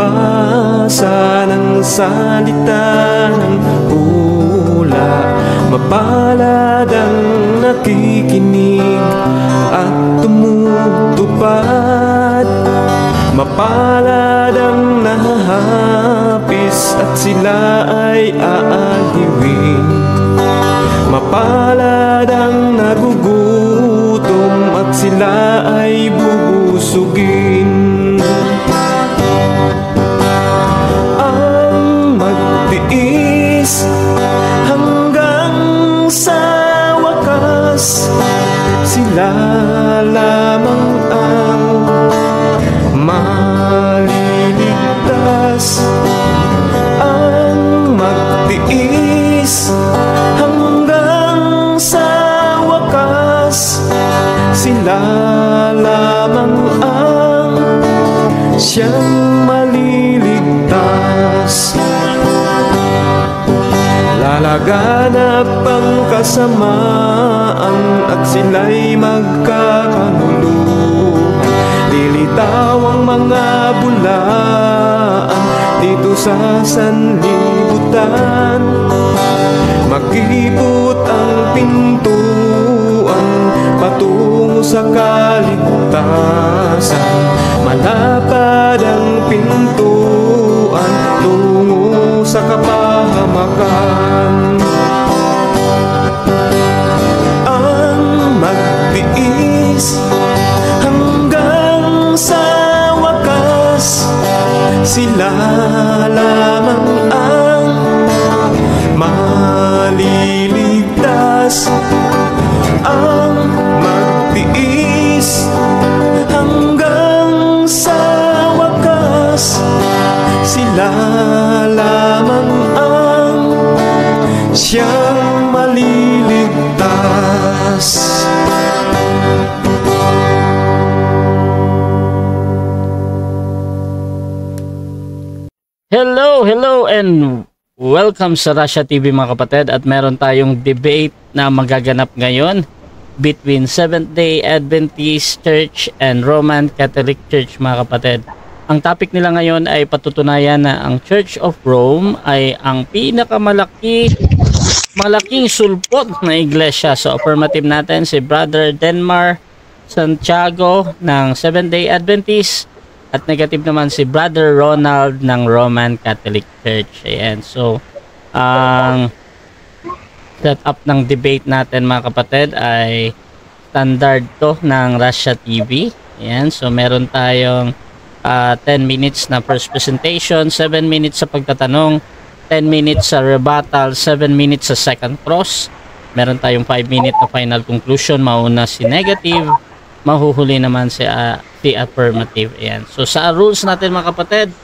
magbasa ng salita ng hula. Mapalad ang nakikinig at tumutupad. Mapalad ang nahahapis at sila ay aaliwin. Mapalad ang nagugutom at sila ay bubusugin. Ang magtiis hanggang sa wakas, sila lamang ang maliligtas. Ang magtiis hanggang sa wakas, sila lamang ang siyang maliligtas. Lalaganap ang kasamaan at sila'y magkakanuluhan. Lilitaw ang mga bulaan dito sa sanlibutan. Makipot ang pintuan patungo sa kaligtasan. Malapad ang pintuan tungo sa kapahamakan. Ang magtiis hanggang sa wakas, sila lamang ang maliligtas. Ang magtiis hanggang sa wakas, sila lamang ang siyang maliligtas. Hello and welcome sa Russia TV mga kapatid, at meron tayong debate na magaganap ngayon between Seventh-day Adventist Church and Roman Catholic Church mga kapatid. Ang topic nila ngayon ay patutunayan na ang Church of Rome ay ang malaking sulpot na iglesia. So affirmative natin si Brother Denmar Santiago ng Seventh-day Adventist, at negative naman si Brother Ronald ng Roman Catholic Church. Ayan. So ang setup ng debate natin mga kapatid ay standard to ng Russia TV. Ayan. So meron tayong 10 minutes na first presentation, 7 minutes sa pagtatanong, 10 minutes sa rebuttal, 7 minutes sa second cross. Meron tayong 5 minute na final conclusion. Mauna si negative, mahuhuli naman si affirmative. Ayan. So sa rules natin mga kapatid,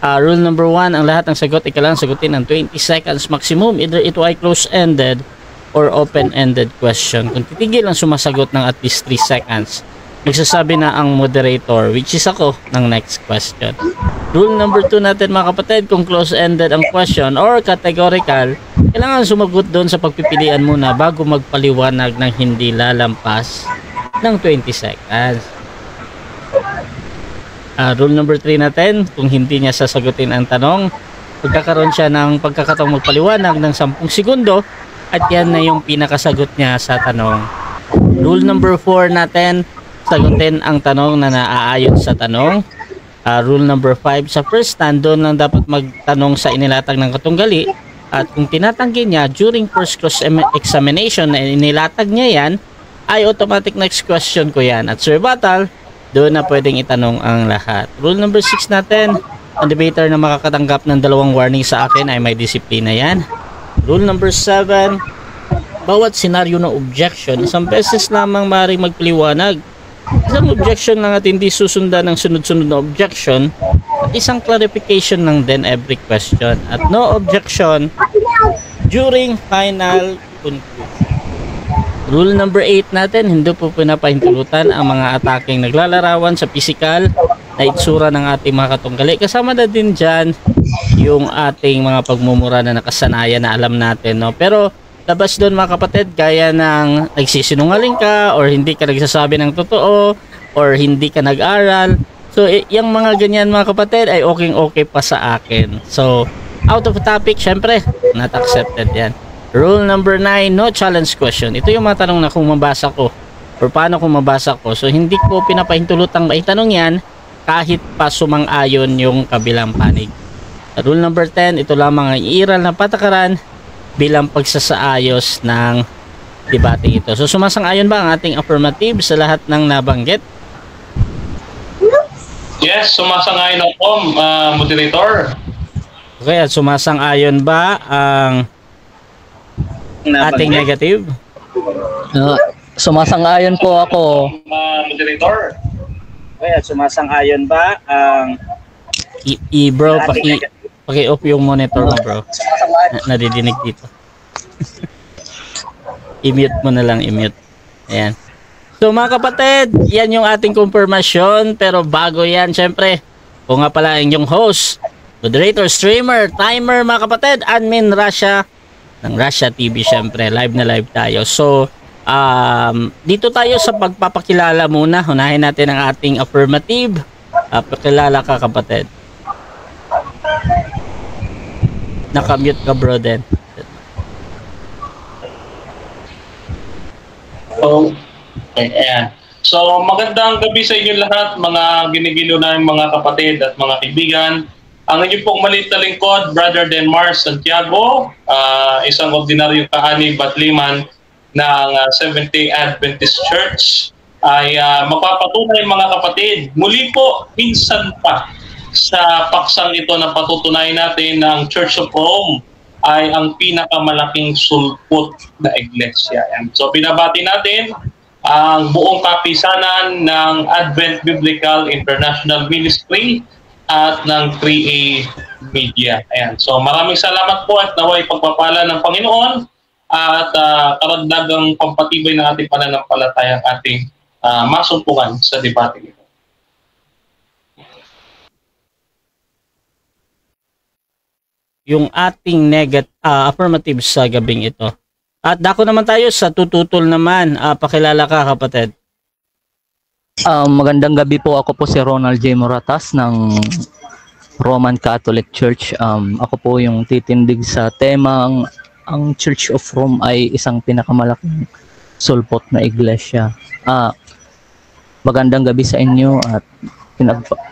rule number 1, ang lahat ng sagot ay kailangan sagutin ng 20 seconds maximum. Either ito ay close-ended or open-ended question. Kung titigil ang sumasagot ng at least 3 seconds, magsasabi na ang moderator, which is ako, ng next question. Rule number 2 natin mga kapatid, kung close-ended ang question or categorical, kailangan sumagot doon sa pagpipilian muna bago magpaliwanag ng hindi lalampas ng 20 seconds. Rule number 3 natin, kung hindi niya sasagutin ang tanong, magkakaroon siya ng pagkakataong magpaliwanag ng 10 segundo at yan na yung pinakasagot niya sa tanong. Rule number 4 natin, sagutin ang tanong na naaayon sa tanong. Rule number 5, sa first stand, doon lang dapat magtanong sa inilatag ng katunggali, at kung tinatanggi niya during first cross examination na inilatag niya yan, ay automatic next question ko yan. At sa rebuttal, doon na pwedeng itanong ang lahat. Rule number 6 natin, ang debater na makakatanggap ng 2 warning sa akin ay may disiplina yan. Rule number 7, bawat senaryo ng objection, isang beses lamang maaaring magpaliwanag. Isang objection lang at hindi susundan ng sunod-sunod na objection, at isang clarification lang din every question, at no objection during final conclusion. Rule number 8 natin, hindi po pinapahintulutan ang mga ataking naglalarawan sa physical na itsura ng ating mga katunggali. Kasama na din dyan yung ating mga pagmumura na nakasanayan na alam natin, no? Pero labas doon mga kapatid, gaya ng nagsisinungaling ka or hindi ka nagsasabi ng totoo or hindi ka nag-aral, So, yung mga ganyan mga kapatid ay okay pa sa akin. So, out of topic, syempre, not accepted yan. Rule number 9, no challenge question. Ito yung mga tanong na kung mabasa ko or paano kung mabasa ko. So, hindi ko pinapahintulutang maitanong yan kahit pa sumang-ayon yung kabilang panig. Rule number 10, ito lamang ang iiral na patakaran bilang pagsasaayos ng debate ito. So, sumasang-ayon ba ang ating affirmative sa lahat ng nabanggit? Yes, sumasang-ayon ako, moderator. Okay, at sumasang-ayon ba ang ating negative? Sumasang-ayon po ako. Moderator. Okay, at sumasang-ayon ba ang bro, paki-off yung monitor mo, bro. Nadidinig dito. I-mute mo na lang, i-mute. Ayan. So mga kapatid, yan yung ating confirmation. Pero bago yan, syempre, kung nga pala yung host, moderator, streamer, timer mga kapatid, admin Russia ng Russia TV, syempre, live na live tayo. So, dito tayo sa pagpapakilala muna. Unahin natin ang ating affirmative. Pakilala ka kapatid. Nakamute ka bro din. So, ayan. So, magandang gabi sa inyo lahat, mga ginigilo na mga kapatid at mga kaibigan. Ang inyong pong maliit na lingkod, Brother Denmar Santiago, isang ordinaryong kaani batliman ng Seventh-day Adventist Church, ay mapapatunay mga kapatid, muli po, minsan pa, sa paksang ito na patutunayan natin ng Church of Rome ay ang pinakamalaking sulpot na iglesia. So binabati natin ang buong kapisanan ng Advent Biblical International Ministry at ng 3A Media. Ayan. So maraming salamat po at naway pagpapala ng Panginoon at karagdagang pampatibay ng ating pananampalataya ang ating masumpungan sa debate nito. Yung ating affirmative sa gabing ito. At dako naman tayo sa tututol naman. Pakilala ka kapatid. Magandang gabi po. Ako po si Ronald J. Moratas ng Roman Catholic Church. Ako po yung titindig sa temang ang Church of Rome ay isang pinakamalaking sulpot na iglesia. Magandang gabi sa inyo at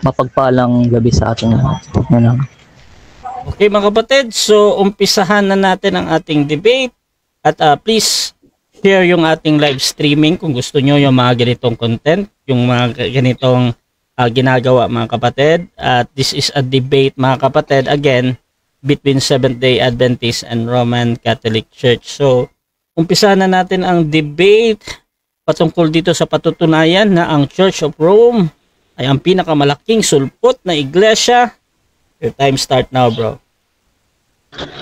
mapagpalang gabi sa ating lahat. Okay mga kapatid, so umpisahan na natin ang ating debate at please share yung ating live streaming kung gusto nyo yung mga ganitong content, yung mga ganitong ginagawa mga kapatid. At this is a debate mga kapatid, again, between Seventh-day Adventist and Roman Catholic Church. So umpisahan na natin ang debate patungkol dito sa patutunayan na ang Church of Rome ay ang pinakamalaking sulpot na iglesia. Your time start now, bro.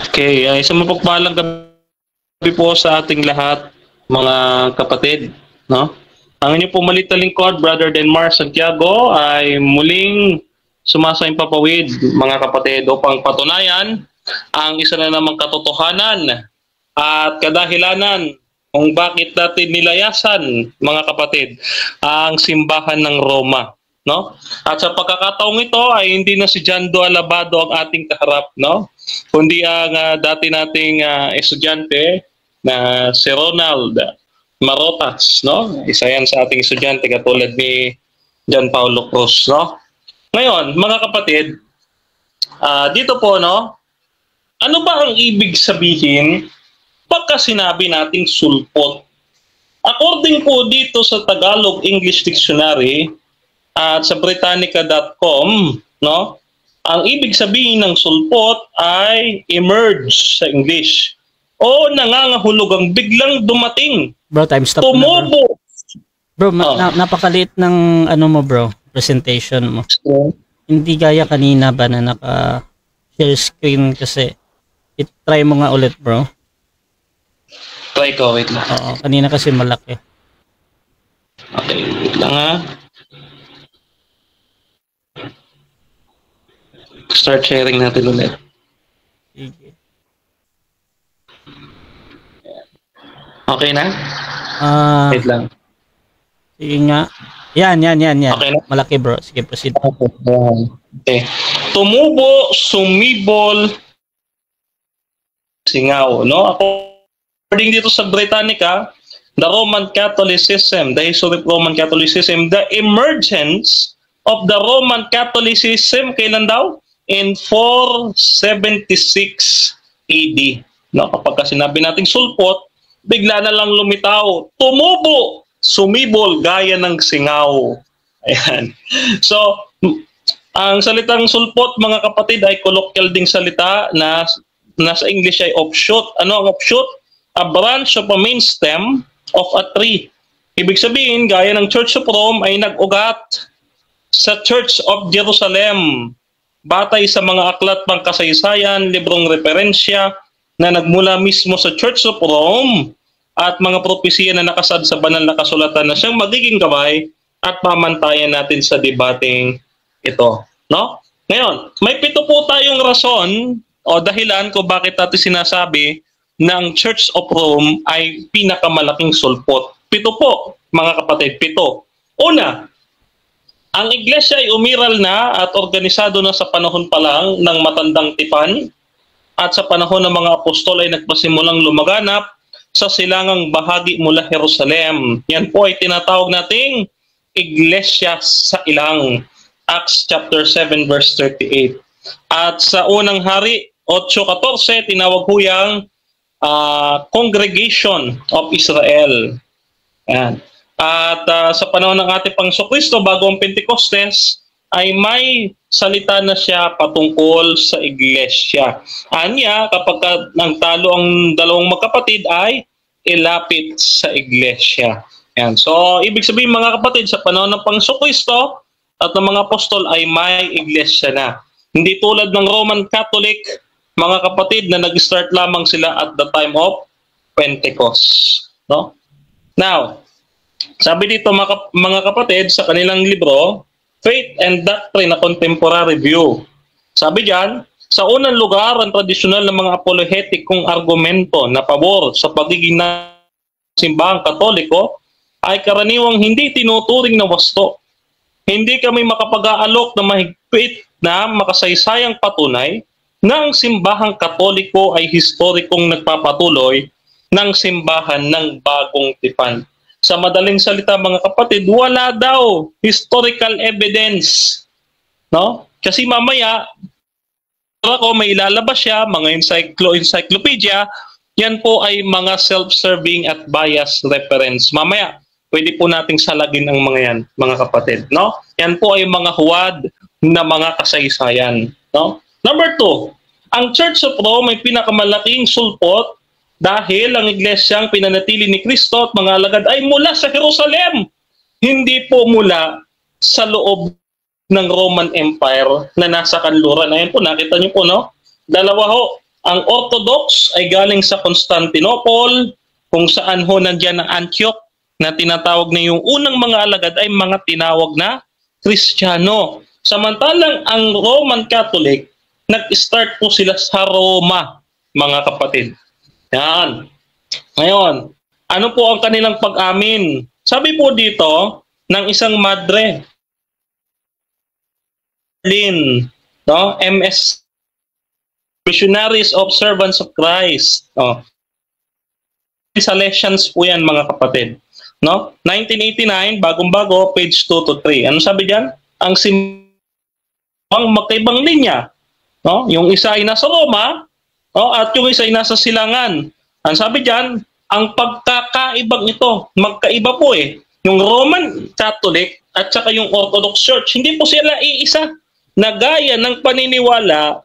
Okay, isang mapagpalang gabi po sa ating lahat, mga kapatid, no? Ang inyong pong maliit na lingkod, Brother Denmar Santiago, ay muling sumasayang papawid, mga kapatid, upang patunayan ang isa na namang katotohanan at kadahilanan kung bakit natin nilayasan, mga kapatid, ang simbahan ng Roma. No? At sa pagkakataong ito ay hindi na si John Doe Alabado ang ating kaharap, no? Kundi ang dati nating estudyante na si Ronald Marotas, no? Isa yan sa ating estudyante katulad ni John Paulo Cruz, no? Ngayon, mga kapatid, dito po, no? Ano ba ang ibig sabihin pagka sinabi nating sulpot? According po dito sa Tagalog English Dictionary at sa Britannica.com, no? Ang ibig sabihin ng sulpot ay emerge sa English o nangangahulog, ang biglang dumating. Bro, time stop na, tumubo. Bro, napakaliit ng ano mo, bro, presentation mo. Hindi gaya kanina ba na naka-share screen kasi. Try mo nga ulit, bro. Try ko, wait lang. Oo, kanina kasi malaki. Okay, wait lang ha. Start sharing natin ulit. Sige. Okay na? Wait lang. Sige nga. Yan. Okay na? Malaki bro. Sige, proceed. Okay. Tumubo, sumibol, singaw, no? According dito sa Britannica, the Roman Catholicism, the history of Roman Catholicism, the emergence of the Roman Catholicism, kailan daw? In 476 AD. No? Kapag sinabi nating sulpot, bigla na lang lumitaw, tumubo, sumibol, gaya ng singaw. Ayan. So, ang salitang sulpot, mga kapatid, ay colloquial ding salita na nasa English ay offshoot. Ano ang offshoot? A branch of a main stem of a tree. Ibig sabihin, gaya ng Church of Rome ay nag-ugat sa Church of Jerusalem. Batay sa mga aklat pang kasaysayan, librong referensya na nagmula mismo sa Church of Rome at mga propesiya na nakasad sa banal na kasulatan na siyang magiging gabay at pamantayan natin sa debating ito. No? Ngayon, may 7 po tayong rason o dahilan kung bakit natin sinasabi ng Church of Rome ay pinakamalaking sulpot. 7 po, mga kapatid, 7. Una, ang iglesia ay umiral na at organisado na sa panahon pa lang ng matandang tipan at sa panahon ng mga apostol ay nagpasimulang lumaganap sa silangang bahagi mula Jerusalem. Yan po ay tinatawag nating iglesia sa ilang. Acts chapter 7 verse 38. At sa unang hari, 8:14, tinawag ho yang Congregation of Israel. Yan. At sa panahon ng ating Panginoong Kristo, bago ang Pentecostes, ay may salita na siya patungkol sa iglesia. Anya, kapag nagtalo ang dalawang magkapatid, ay ilapit sa iglesia. Yan. So, ibig sabihin mga kapatid, sa panahon ng Panginoong Kristo at ng mga apostol ay may iglesia na. Hindi tulad ng Roman Catholic, mga kapatid, na nag-start lamang sila at the time of Pentecost. No? Now, sabi dito mga kapatid sa kanilang libro, Faith and Doctrine, a Contemporary View. Sabi diyan, sa unang lugar, ang tradisyonal na mga apologetikong argumento na pabor sa pagiging ng simbahang Katoliko ay karaniwang hindi tinuturing na wasto. Hindi kami makapag-aalok na mahigpit na makasaysayang patunay na ang simbahang Katoliko ay historikong nagpapatuloy ng simbahan ng bagong tipan. Sa madaling salita mga kapatid, wala daw historical evidence. No? Kasi mamaya, ako may ilalabas siya, mga encyclopedia, yan po ay mga self-serving at biased reference. Mamaya, pwede po nating salagin ang mga yan, mga kapatid. No? Yan po ay mga huwad na mga kasaysayan. No? Number 2, ang Church of Rome ay pinakamalaking sulpot dahil ang iglesyang pinanatili ni Kristo at mga alagad ay mula sa Jerusalem. Hindi po mula sa loob ng Roman Empire na nasa kanluran. Ayan po, nakita niyo po, no? Dalawa ho. Ang Orthodox ay galing sa Constantinople, kung saan ho nandiyan ang Antioch, na tinatawag na yung unang mga alagad ay mga tinawag na Kristiyano. Samantalang ang Roman Catholic, nag-start po sila sa Roma, mga kapatid. Yan. Ngayon, ano po ang kanilang pag-amin? Sabi po dito ng isang madre, Lynn, no? MS, Missionaries of Servants of Christ. No? Salesians po yan mga kapatid. No? 1989, bagong-bago, page 2 to 3. Ano sabi diyan? Ang magkaibang linya. No? Yung isa ay nasa Roma, no? At yung isa ay nasa silangan. Ang sabi diyan, ang pagkakaibang ito, magkaiba po eh. Yung Roman Catholic at saka yung Orthodox Church, hindi po sila iisa na gaya ng paniniwala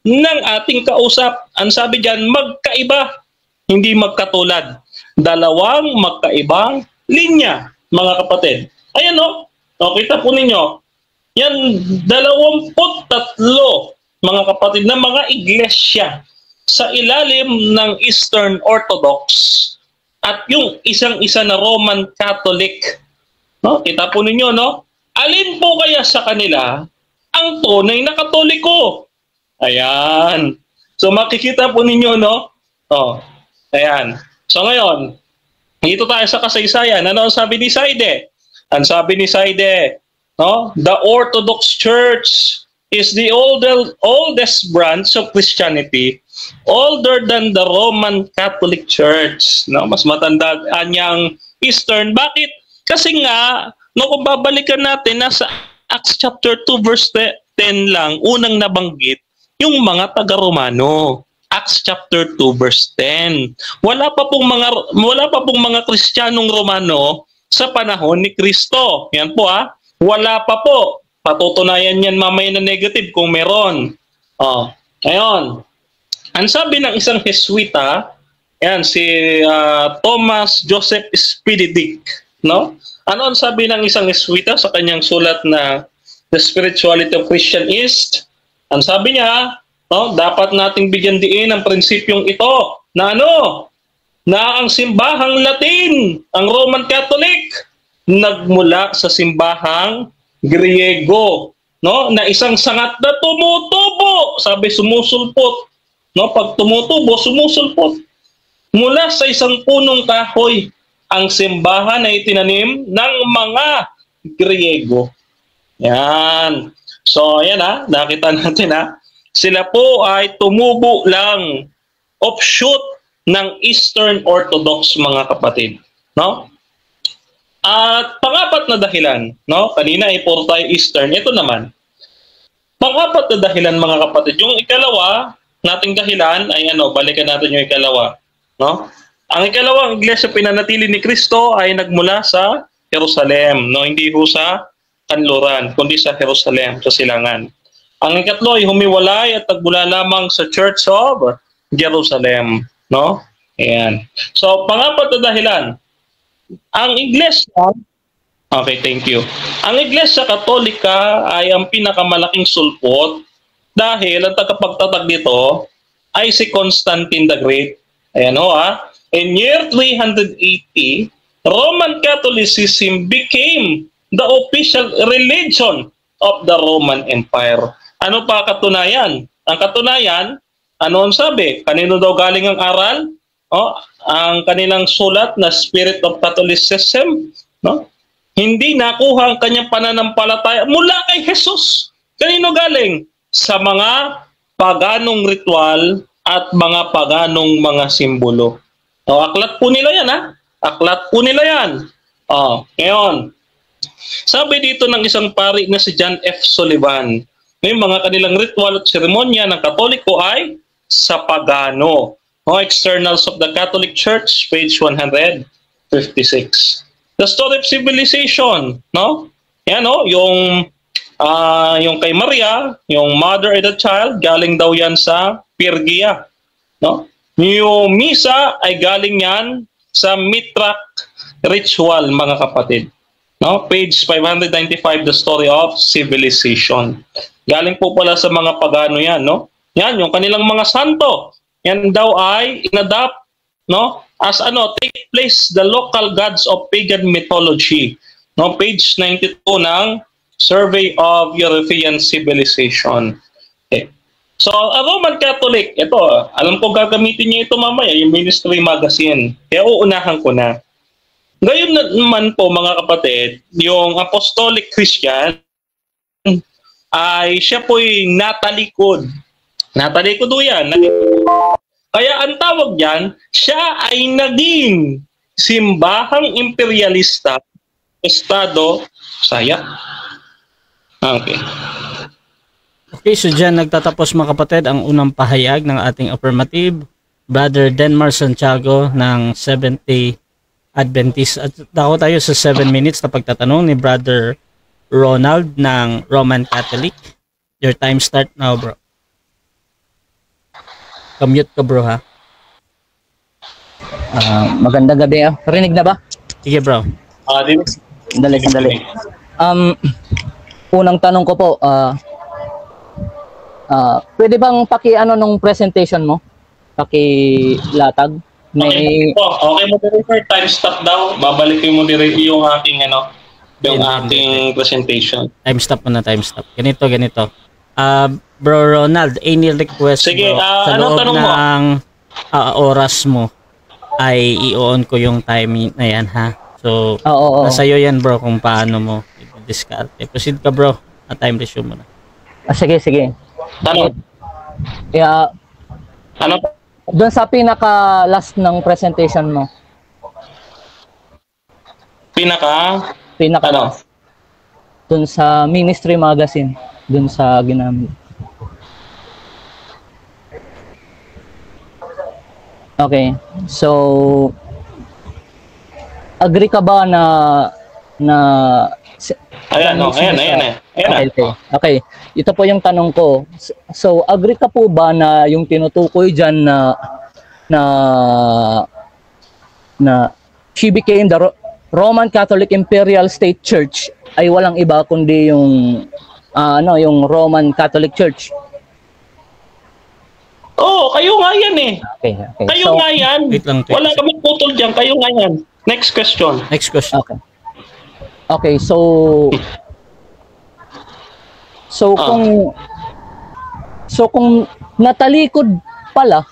ng ating kausap. Ang sabi diyan, magkaiba, hindi magkatulad. Dalawang magkaibang linya, mga kapatid. Ayan o, kita po ninyo. Yan, 23 mga kapatid na mga iglesia sa ilalim ng Eastern Orthodox at yung isang-isa na Roman Catholic. No? Kita po ninyo, no? Alin po kaya sa kanila ang tunay na Katoliko? Ayan. So makikita po ninyo, no? Oh, ayan. So ngayon, dito tayo sa kasaysayan. Ano ang sabi ni Saide? Ang sabi ni Saide, no? The Orthodox Church is the oldest branch of Christianity, older than the Roman Catholic Church. No? Mas matanda ang Eastern. Bakit? Kasi nga, no, kung babalikan natin, nasa Acts chapter 2 verse 10 lang, unang nabanggit, yung mga taga-Romano. Acts chapter 2 verse 10. Wala pa pong mga Kristiyanong Romano sa panahon ni Kristo. Yan po wala pa po. Patutunayan yan mamaya na negative kung meron. Ngayon, ang sabi ng isang Jesuita, yan si Thomas Joseph Spedidick, no? Ano ang sabi ng isang Jesuita sa kanyang sulat na The Spirituality of Christian East? Ang sabi niya, no, dapat nating bigyan diin ang prinsipyong ito na na ang simbahang Latin, ang Roman Catholic, nagmula sa simbahang Griego, no, na isang sangat na tumutubo, sabi sumusulpot, no, pag tumutubo sumusulpot mula sa isang punong kahoy. Ang simbahan ay itinanim ng mga Griego. Yan. So ayan nakita natin sila po ay tumubo lang, offshoot ng Eastern Orthodox, mga kapatid, no? At pang-apat na dahilan, no? Kanina ay puro tayo Eastern. Ito naman. Pang-apat na dahilan, mga kapatid. Yung ikalawa nating dahilan ay balikan natin yung ikalawa, no? Ang ikalawang iglesia pinanatili ni Kristo ay nagmula sa Jerusalem, no? Hindi ho sa Kanluran, kundi sa Jerusalem, sa Silangan. Ang ikatlo ay humiwalay at nagmula lamang sa Church of Jerusalem, no? Ayan. So, pang-apat na dahilan, ang iglesia, okay, thank you. Ang iglesia Katolika ay ang pinakamalaking sulpot dahil ang tagapagtatag dito ay si Constantine the Great. Ayan in year 380, Roman Catholicism became the official religion of the Roman Empire. Ano pa katunayan? Ang katunayan, ano ang sabi? Kanino daw galing ang aral? Ang kanilang sulat na Spirit of Catholicism, no? Hindi nakuha ang kanyang pananampalataya mula kay Jesus. Kanino galing? Sa mga paganong ritual at mga paganong mga simbolo. Aklat po nila yan, Aklat po nila yan. Ngayon, sabi dito ng isang pari na si John F. Sullivan, may mga kanilang ritual at seremonya ng Katoliko ay sa pagano. Externals of the Catholic Church, page 156. The story of civilization, no? Yan, yung kay Maria, yung mother and the child, galing daw yan sa Phrygia, no? Yung misa ay galing yan sa Mitrak ritual, mga kapatid. No? Page 595, the story of civilization. Galing po pala sa mga pagano yan, no? Yan, yung kanilang mga santo. Yan daw ay inadapt, no? As take place the local gods of pagan mythology. No? Page 92 ng Survey of European Civilization. Okay. So, a Roman Catholic, ito, alam ko gagamitin niyo ito mamaya, yung Ministry Magazine. Kaya uunahan ko na. Ngayon naman po, mga kapatid, yung Apostolic Christian ay siya po'y natalikod. Natalikod do yan. Kaya ang tawag diyan, siya ay naging simbahang imperialista, Estado Saya. Okay. Okay, so dyan nagtatapos, mga kapatid, ang unang pahayag ng ating affirmative. Brother Denmar Santiago ng 70 Adventist. At dako tayo sa 7 minutes na pagtatanong ni Brother Ronald ng Roman Catholic. Your time start now, bro. Commute ka, bro, ha? Magandang gabi. Rinig na ba? Sige, bro. Dali. Unang tanong ko po, pwede bang nung presentation mo? Pakilatag? Okay, moderator, time stop daw. Babalik yung moderator yung aking aking presentation. Time stop muna, time stop. Ganito. Bro Ronald, any request? Sige, bro, sa anong loob tanong mo? ng oras mo ay i-on ko yung time na yan, ha? So, Oo. nasa iyo yan bro kung paano mo i-discarte. Proceed ka bro. At time resume mo na. Sige, sige. Ano? Yeah, Ano? doon sa pinaka last ng presentation mo. Pinaka Ano? last. Doon sa Ministry Magazine, doon sa ginamit. Okay. So agree ka ba na Ayan, no, ayan. Okay. Ito po yung tanong ko. So, agree ka po ba na yung tinutukoy diyan na she became the Roman Catholic Imperial State Church ay walang iba kundi yung yung Roman Catholic Church? Oo, kayo nga yan eh. Okay. Kayo nga yan. Wait lang, Wala kami putol dyan. Kayo nga yan. Next question. Next question. Okay, so kung natalikod pala,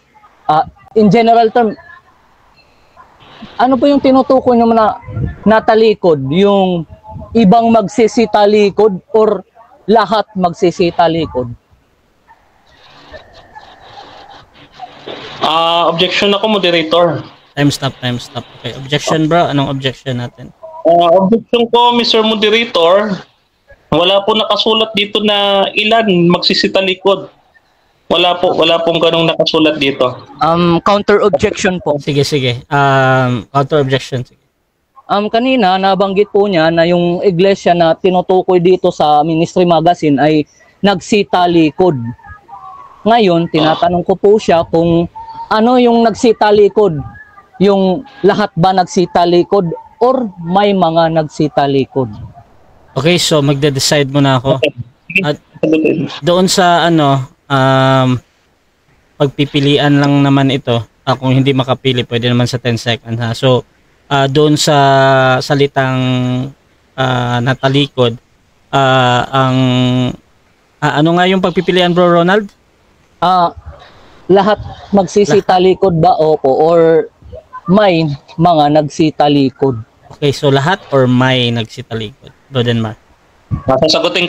in general term, ano po yung tinutukoy nyo na natalikod? Yung ibang magsisitalikod or lahat magsisitalikod? Objection ako, moderator. Time stop. Okay, objection bro. Anong objection natin? Objection ko, Mr. Moderator, wala po nakasulat dito na ilan magsisitalikod. Wala pong ganong nakasulat dito. Counter objection po. Sige. Counter objection. Sige. Kanina nabanggit po niya na yung iglesia na tinutukoy dito sa Ministry Magazine ay nagsitalikod. Ngayon, tinatanong ko po siya kung ano yung nagsitalikod. Yung lahat ba nagsitalikod or may mga nagsitalikod? Okay, so magde-decide muna ako. At doon sa pagpipilian lang naman ito. Kung hindi makapili, pwede naman sa 10 seconds ha. So, doon sa salitang natalikod, ano nga yung pagpipilian bro Ronald? Lahat magsisitalikod ba? Opo. Or may mga nagsitalikod? Okay, so lahat or may nagsitalikod? Bro Denmark. Sasagutin.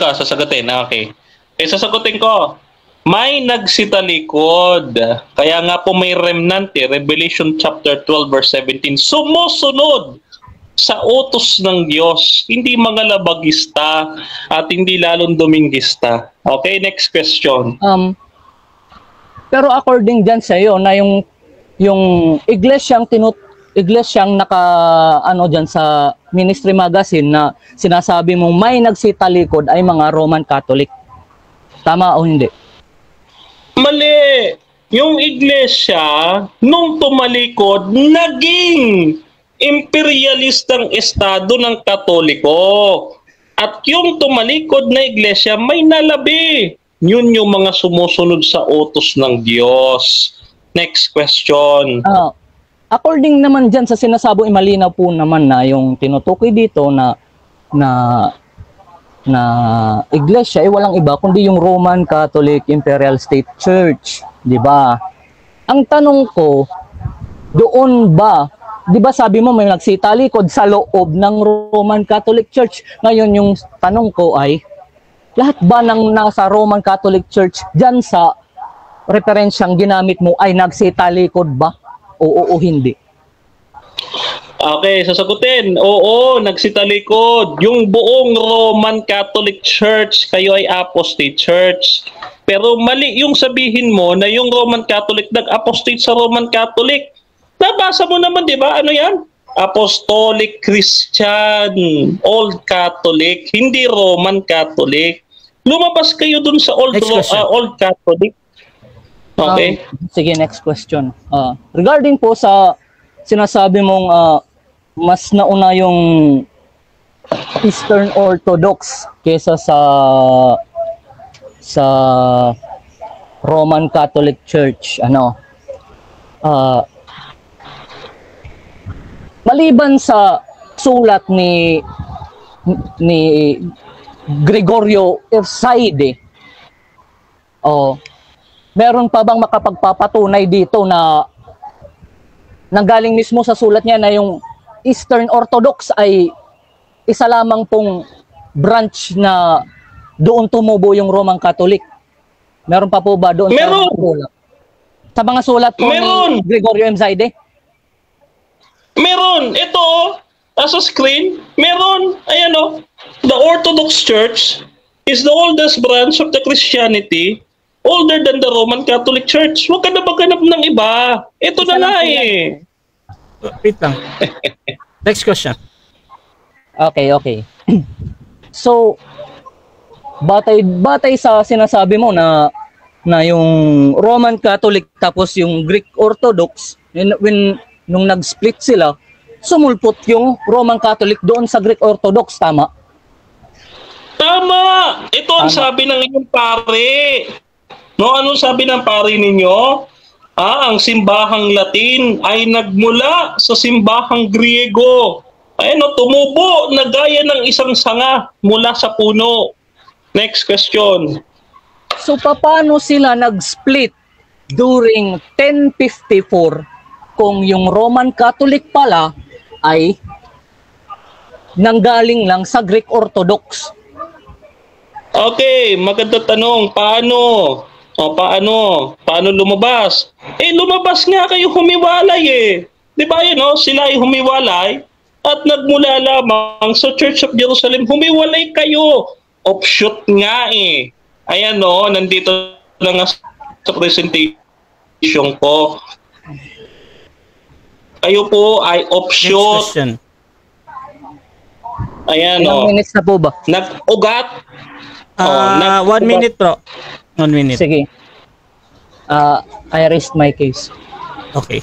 Okay. Sasagutin ko. May nagsitalikod. Kaya nga po may remnant Revelation chapter 12 verse 17. Sumusunod sa utos ng Diyos. Hindi mga labagista at hindi lalong dominggista. Okay, next question. Pero according dyan sa iyo na yung iglesyang naka dyan sa Ministry Magazine na sinasabi mong may nagsitalikod ay mga Roman Catholic. Tama o hindi? Mali. Yung iglesia, nung tumalikod, naging imperialistang estado ng Katoliko. At yung tumalikod na iglesia, may nalabi. Yun yung mga sumusunod sa utos ng Diyos. Next question. According naman dyan sa sinasabi, malinaw po naman na yung tinutukoy dito na iglesia ay walang iba kundi yung Roman Catholic Imperial State Church, di ba? Ang tanong ko, doon ba, di ba sabi mo may nagsitalikod sa loob ng Roman Catholic Church? Ngayon yung tanong ko ay, lahat ba ng nasa Roman Catholic Church dyan sa referensyang ginamit mo ay nagsitalikod ba? Oo o hindi? Okay, sasagutin. Oo, nagsitalikod. Yung buong Roman Catholic Church, kayo ay apostate church. Pero mali yung sabihin mo na yung Roman Catholic nag-apostate sa Roman Catholic. Nabasa mo naman, di ba? Ano yan? Apostolic Christian, Old Catholic, hindi Roman Catholic. Lumabas kayo dun sa Old Catholic. Okay. Sige, next question. Regarding po sa sinasabi mong mas nauna yung Eastern Orthodox kaysa sa Roman Catholic Church, maliban sa sulat ni Gregorio Ersaide, meron pa bang makapagpapatunay dito na nanggaling mismo sa sulat niya na yung Eastern Orthodox ay isa lamang pong branch na doon tumubo yung Roman Catholic. Meron pa po ba doon Meron. Sa mga sulat po Meron. ni Gregorio M. Zaide? Meron. Ito, sa screen, meron. Ayan o. The Orthodox Church is the oldest branch of the Christianity, older than the Roman Catholic Church. Huwag ka na maghanap ng iba. Ito na nga eh. Wait lang. Next question. Okay. So, batay sa sinasabi mo na yung Roman Catholic tapos yung Greek Orthodox, nung nag-split sila, sumulpot yung Roman Catholic doon sa Greek Orthodox, tama? Tama! Ito ang sabi ng inyong pare. No, anong sabi ng pare ninyo? Ang simbahang Latin ay nagmula sa simbahang Griego. Ayan o, tumubo na gaya ng isang sanga mula sa puno. Next question. So, paano sila nag-split during 1054 kung yung Roman Catholic pala ay nanggaling lang sa Greek Orthodox? Okay, maganda tanong. Paano? Paano lumabas? Lumabas nga kayo humiwalay eh. Di ba yun, sila ay humiwalay at nagmula lamang sa Church of Jerusalem. Humiwalay kayo. Offshoot nga eh. Ayan nandito lang sa presentation ko. Kayo po ay offshoot. Next question. Ayan Ilang minutes na po ba? Nag-ugat. 1 minute, bro. 1 minute. Sige. I rest my case. Okay.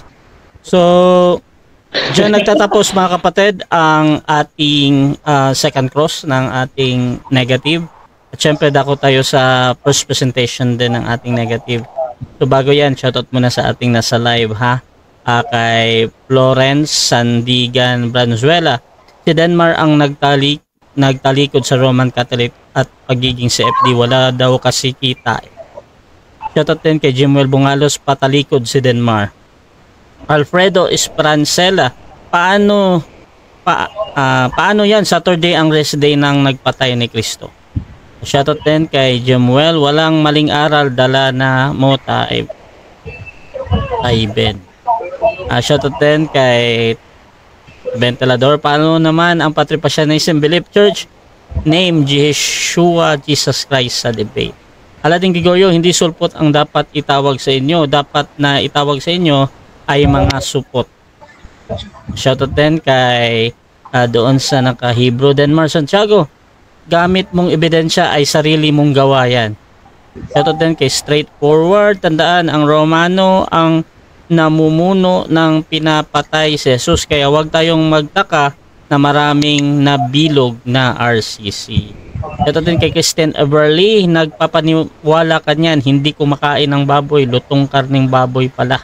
So, diyan nagtatapos mga kapatid ang ating second cross ng ating negative. At syempre dako tayo sa first presentation din ng ating negative. So bago yan, shoutout muna sa ating nasa live ha. Kay Florence Sandigan Branzuela. Si Denmar ang nagtalikod sa Roman Catholic at pagiging CFD. Wala daw kasi kita. Shoutout din kay Jimuel Bungalos, patalikod si Denmar. Alfredo Esperancela, paano yan? Saturday ang rest day ng nagpatay ni Kristo. Shoutout din kay Jemuel, walang maling aral, dala na mota ay Ben. Shoutout din kay Ventilador, paano naman ang Patripasyanism Belief Church? Name Yeshua Jesus Christ sa debate. Alading Gregorio, hindi sulpot ang dapat itawag sa inyo. Dapat na itawag sa inyo ay mga supot. Shoutout din kay doon sa naka-Hebrew Denmar Santiago. Gamit mong ebidensya ay sarili mong gawa yan. Shoutout din kay Straightforward. Tandaan, ang Romano ang namumuno ng pinapatay si Jesus. Kaya huwag tayong magtaka na maraming nabilog na RCC. Shoutout din kay Kristen Everly. Nagpapaniwala ka niyan, hindi kumakain ng baboy, lutong karning baboy pala.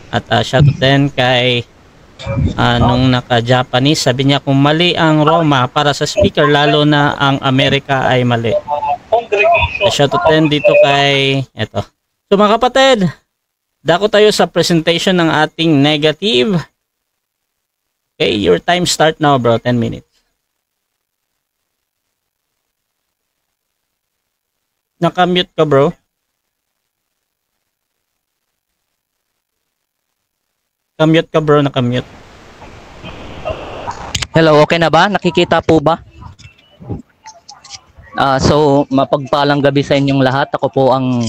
At shoutout din kay nung naka-Japanese, sabi niya kung mali ang Roma para sa speaker, lalo na ang Amerika ay mali. Shoutout din dito kay eto. So mga kapatid, dako tayo sa presentation ng ating negative. Okay, your time start now bro, 10 minutes. Naka-mute ka bro. Naka-mute ka bro, naka-mute. Hello, okay na ba? Nakikita po ba? So, mapagpalang gabi sa inyong lahat. Ako po ang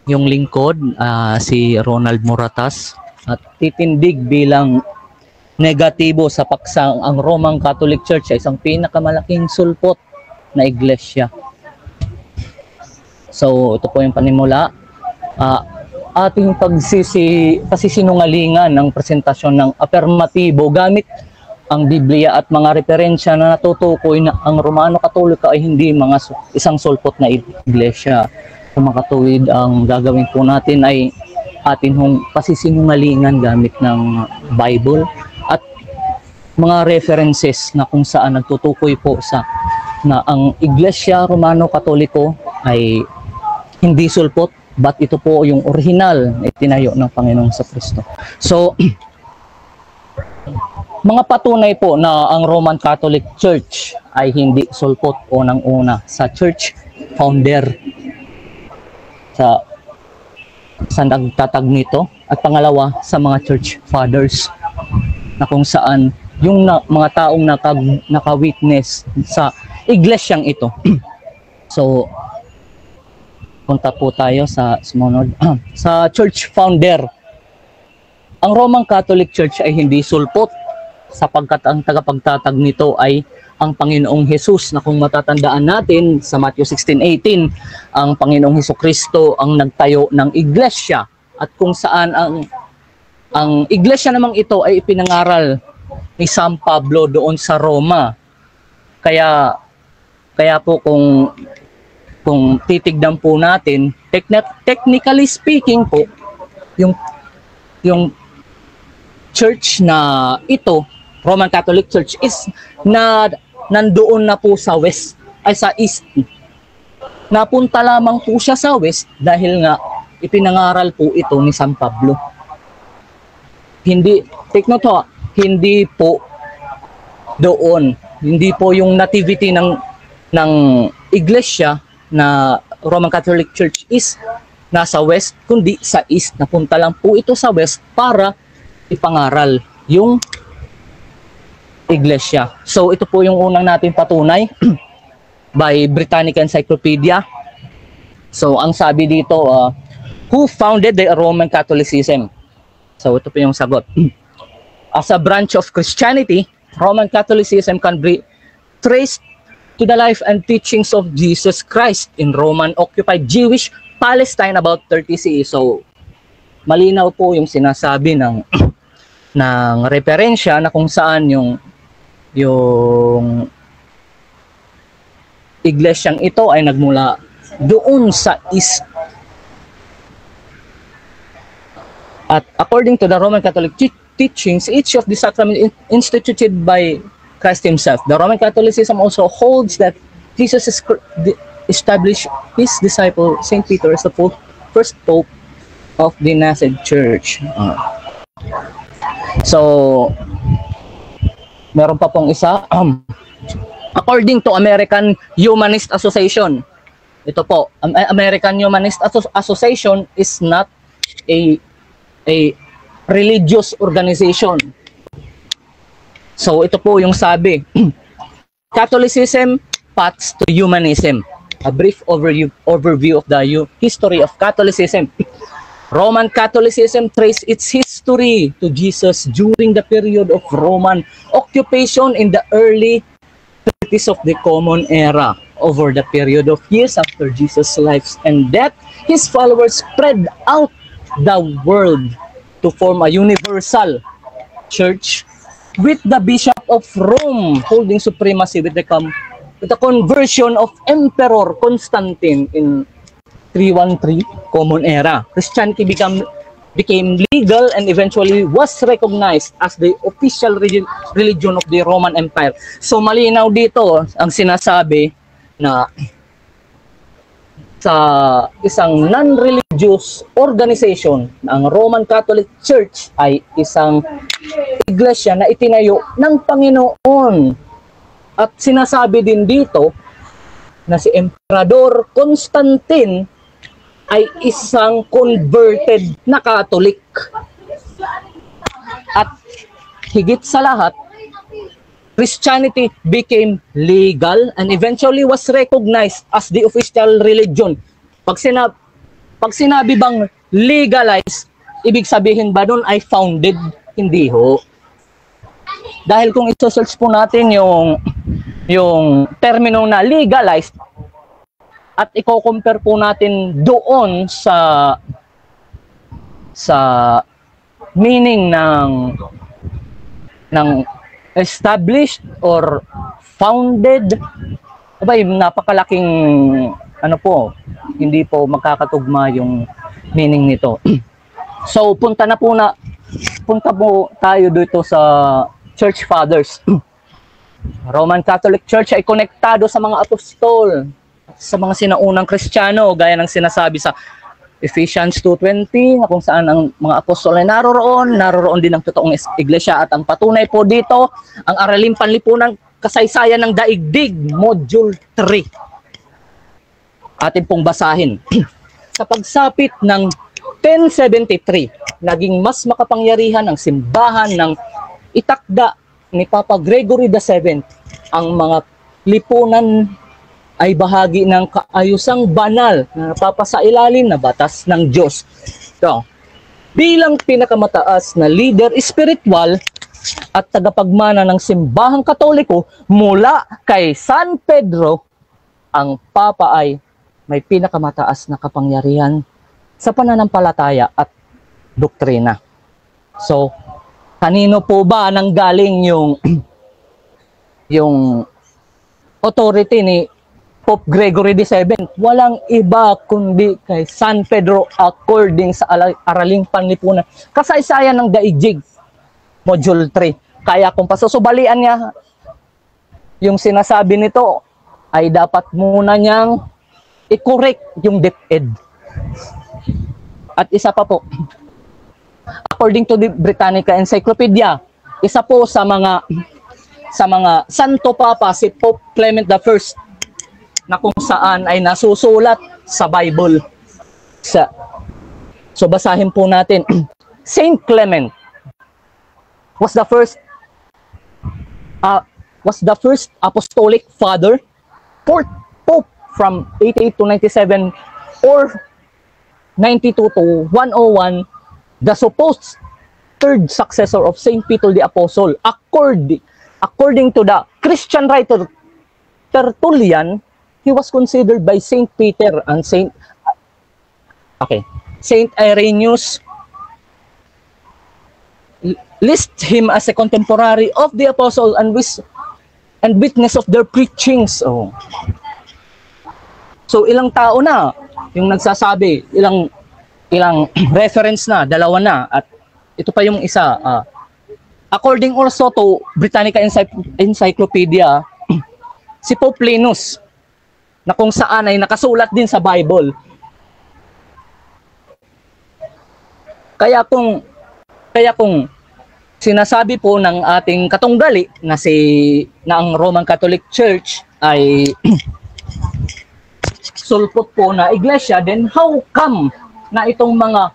yung lingkod, si Ronald Moratas. At titindig bilang negatibo sa paksang ang Roman Catholic Church ay isang pinakamalaking sulpot na iglesia. So, ito po yung panimula. Ating pasisinungalingan ng presentasyon ng affirmatibo gamit ang Biblia at mga referensya na natutukoy na ang Romano Katolika ay hindi isang sulpot na iglesia. Sa mga katuwid, ang gagawin po natin ay atin hong pasisinungalingan gamit ng Bible at mga references na kung saan nagtutukoy po sa na ang Iglesia Romano Katoliko ay hindi sulpot, but ito po yung original na itinayo ng Panginoong Kristo. So, Mga patunay po na ang Roman Catholic Church ay hindi sulpot unang-una sa church founder sa nagtatag nito, at pangalawa sa mga church fathers, na kung saan yung mga taong naka-witness sa iglesyang ito. So punta po tayo sa sumunod. Sa church founder, ang Roman Catholic Church ay hindi sulpot, sapagkat ang tagapagtatag nito ay ang Panginoong Hesus, na kung matatandaan natin sa Matthew 16:18, ang Panginoong Hesukristo ang nagtayo ng iglesia, at kung saan ang iglesia namang ito ay ipinangaral ni San Pablo doon sa Roma. Kaya po kung titignan po natin, technically speaking po, yung church na ito, Roman Catholic Church, is nandoon na po sa west, ay sa east. Napunta lamang po siya sa west dahil nga ipinangaral po ito ni San Pablo. Hindi, take note ho, hindi po doon, hindi po yung nativity ng iglesia na Roman Catholic Church is nasa west, kundi sa east. Napunta lang po ito sa west para ipangaral yung iglesia. So ito po yung unang natin patunay by Britannica Encyclopedia. So ang sabi dito, who founded the Roman Catholicism? So ito po yung sagot. As a branch of Christianity, Roman Catholicism can be traced to the life and teachings of Jesus Christ in Roman-occupied Jewish Palestine about 30 CE. So malinaw po yung sinasabi ng referensya na kung saan yung iglesyang ito ay nagmula doon sa east. At according to the Roman Catholic teachings, each of the sacraments instituted by Christ himself. The Roman Catholicism also holds that Jesus established his disciple Saint Peter as the first pope of the Nicene Church. So meron pa pong isa. According to American Humanist Association, ito po, American Humanist Association is not a religious organization. So ito po yung sabi. Catholicism paths to humanism. A brief overview of the history of Catholicism. Roman Catholicism traced its history to Jesus during the period of Roman occupation in the early 30s of the Common Era. Over the period of years after Jesus' life and death, his followers spread out the world to form a universal church, with the Bishop of Rome holding supremacy with the conversion of Emperor Constantine in 313 Common Era. Christianity became legal and eventually was recognized as the official religion of the Roman Empire. So malinaw dito ang sinasabi na sa isang non-religious organization, ang Roman Catholic Church ay isang iglesia na itinayo ng Panginoon. At sinasabi din dito na si Emperador Constantine ay isang converted na Catholic. At higit sa lahat, Christianity became legal and eventually was recognized as the official religion. Pag sinabi bang legalized, ibig sabihin ba nun ay founded? Hindi ho. Dahil kung ito-search po natin yung termino na legalized, at i-compare po natin doon sa meaning ng established or founded, abay, napakalaking ano po, hindi po magkakatugma yung meaning nito. So punta po tayo dito sa Church Fathers. Roman Catholic Church ay konektado sa mga apostol, sa mga sinaunang Kristiyano, gaya ng sinasabi sa Ephesians 2:20 na kung saan ang mga apostol ay naroon din ang totoong iglesia at ang patunay po dito, ang Araling Panlipunan Kasaysayan ng Daigdig, Module 3. Atin pong basahin. Sa pagsapit ng 1073, naging mas makapangyarihan ang simbahan ng itakda ni Papa Gregory VII. Ang mga lipunan ay bahagi ng kaayusang banal na napapasailalim na batas ng Diyos. So, bilang pinakamataas na leader spiritual at tagapagmana ng simbahang Katoliko mula kay San Pedro, ang Papa ay may pinakamataas na kapangyarihan sa pananampalataya at doktrina. So, kanino po ba nanggaling yung authority ni Pope Gregory VII? Walang iba kundi kay San Pedro according sa Araling Panlipunan Kasaysayan ng Daigdig, Module 3. Kaya kung pasusubalian niya yung sinasabi nito, ay dapat muna niyang i-correct yung DepEd. At isa pa po, according to the Britannica Encyclopedia, isa po sa mga Santo Papa si Pope Clement I, na kung saan ay nasusulat sa Bible. So basahin po natin. Saint Clement was the first apostolic father, fourth pope from 88 to 97 or 92 to 101, the supposed third successor of Saint Peter the Apostle. According to the Christian writer Tertullian, he was considered by Saint Peter and Saint Irenaeus list him as a contemporary of the apostle and witness of their preachings. Oh. So ilang tao na yung nagsasabi, ilang reference na, dalawa na, at ito pa yung isa. According also to Britannica Encyclopedia, si Pope Linus, na kung saan ay nakasulat din sa Bible. Kaya kung sinasabi po ng ating katunggali na ang Roman Catholic Church ay sulpot po na iglesia, then how come na itong mga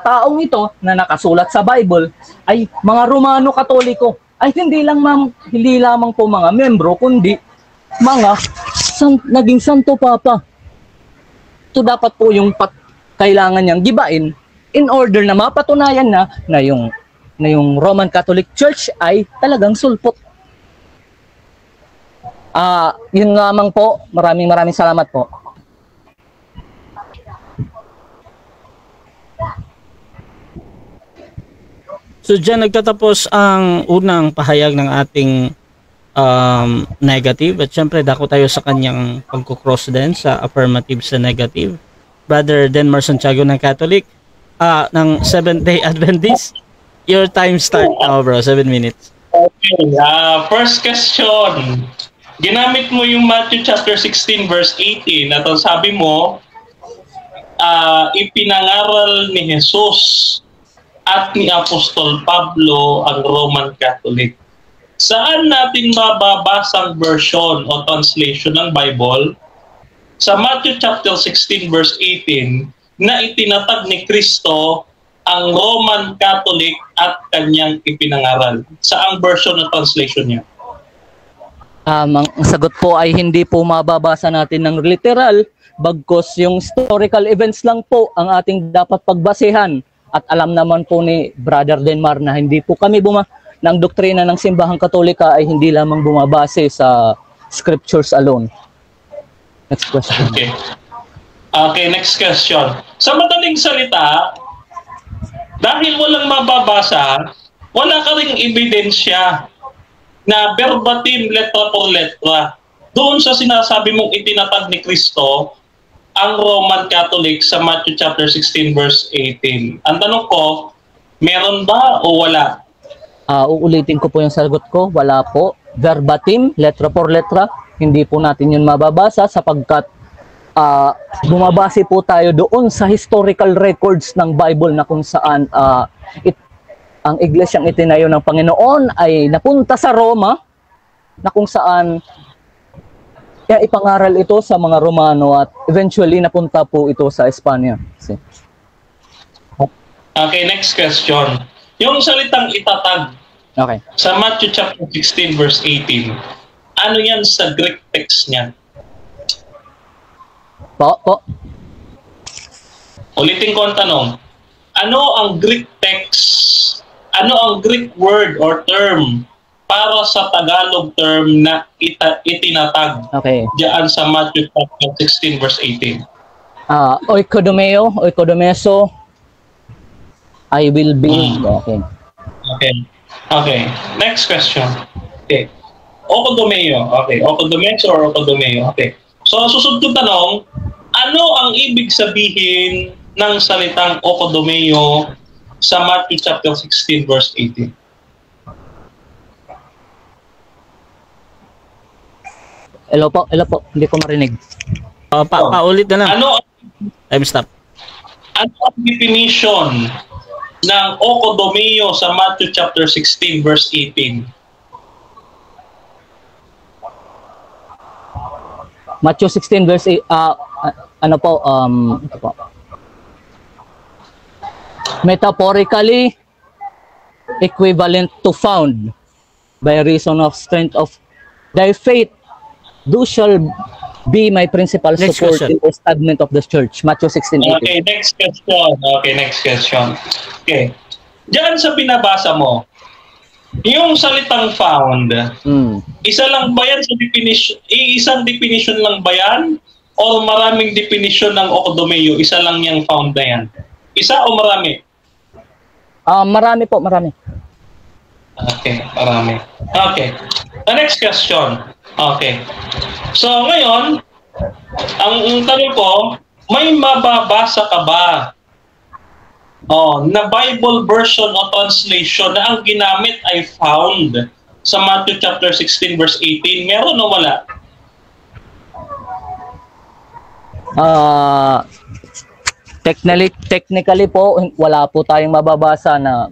taong ito na nakasulat sa Bible ay mga Romano Katoliko, ay hindi lamang po mga membro, kundi mga naging Santo Papa. Ito dapat po yung kailangan niyang gibain in order na mapatunayan na yung Roman Catholic Church ay talagang sulpot. Yun lamang po. Maraming salamat po. So dyan nagtatapos ang unang pahayag ng ating negative, at syempre dako tayo sa kanyang pagkukross din sa affirmative sa negative. Brother Denmar Santiago ng Catholic, ng Seventh-day Adventist. Your time start now, bro. 7 minutes. Okay. First question. Ginamit mo yung Matthew chapter 16 verse 18 at ang sabi mo, ipinangaral ni Jesus at ni Apostol Pablo ang Roman Catholic. Saan natin mababasa ang version o translation ng Bible sa Matthew chapter 16 verse 18 na itinatag ni Kristo ang Roman Catholic at kanyang ipinangaral? Saang version ng translation niya? Ang sagot po ay hindi po mababasa natin ng literal, bagkus yung historical events lang po ang ating dapat pagbasehan. At alam naman po ni Brother Denmar na hindi po kami ng doktrina ng Simbahang Katolika ay hindi lamang bumabase sa scriptures alone. Next question. Okay, next question. Sa madaling salita, dahil walang mababasa, wala ka ring ebidensya na verbatim, letra por letra, doon sa sinasabi mong itinatag ni Kristo ang Roman Catholic sa Matthew chapter 16 verse 18. Ang tanong ko, meron ba o wala? Uulitin ko po yung sagot ko, wala po. Verbatim, letra por letra, hindi po natin yun mababasa sapagkat bumabase po tayo doon sa historical records ng Bible na kung saan ang iglesyang itinayo ng Panginoon ay napunta sa Roma, na kung saan ipangaral ito sa mga Romano at eventually napunta po ito sa Espanya. Okay, next question. Yung salitang itatag Okay. sa Matthew chapter 16 verse 18, ano yan sa Greek text niya? Po. Ulitin ko ang tanong. Ano ang Greek text? Ano ang Greek word or term para sa Tagalog term na itinatag Okay. diyan sa Matthew chapter 16 verse 18? Oikodomeso, I will build. Okay. Okay. Next question. Okay. Okodomeo. Okay. Okodomeso or okodomeo. Okay. So, susunod kong tanong, ano ang ibig sabihin ng salitang okodomeo sa Matthew chapter 16 verse 18? Hello po. Hindi ko marinig. Paulit na lang. Time stop. Ano ang definition ng okodomeo sa Matthew chapter 16 verse 18? Matthew 16 verse 8, ito po, metaphorically equivalent to found by reason of strength of thy faith, thou shall be my principal Next support question. in the establishment of the church. Matthew 16:18. Okay, next question. Okay. Diyan sa binabasa mo, yung salitang found, isa lang ba yan sa definition? Isang definition lang ba yan? O maraming definition ng okodomeo? Isa lang yung found na yan? Isa o marami? Marami po. Okay, marami. Okay. The next question. Okay. So, ngayon, ang tanong ko, may mababasa ka ba na Bible version o translation na ang ginamit ay found sa Matthew chapter 16 verse 18? Meron o wala? Technically po, wala po tayong mababasa na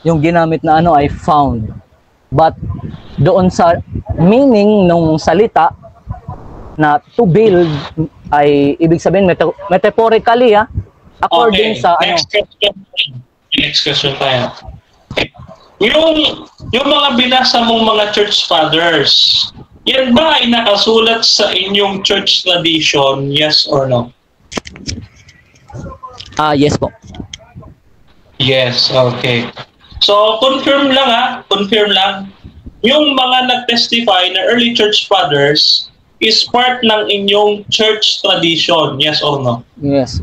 yung ginamit na ay found. But doon sa meaning nung salita na to build ay ibig sabihin metaphorically according sa Next question tayo. Yung mga binasa mong mga church fathers, yan ba ay nakasulat sa inyong church tradition, yes or no? Yes po. Yes, okay. So, confirm lang. Yung mga nag-testify na early church fathers is part ng inyong church tradition, yes or no? Yes.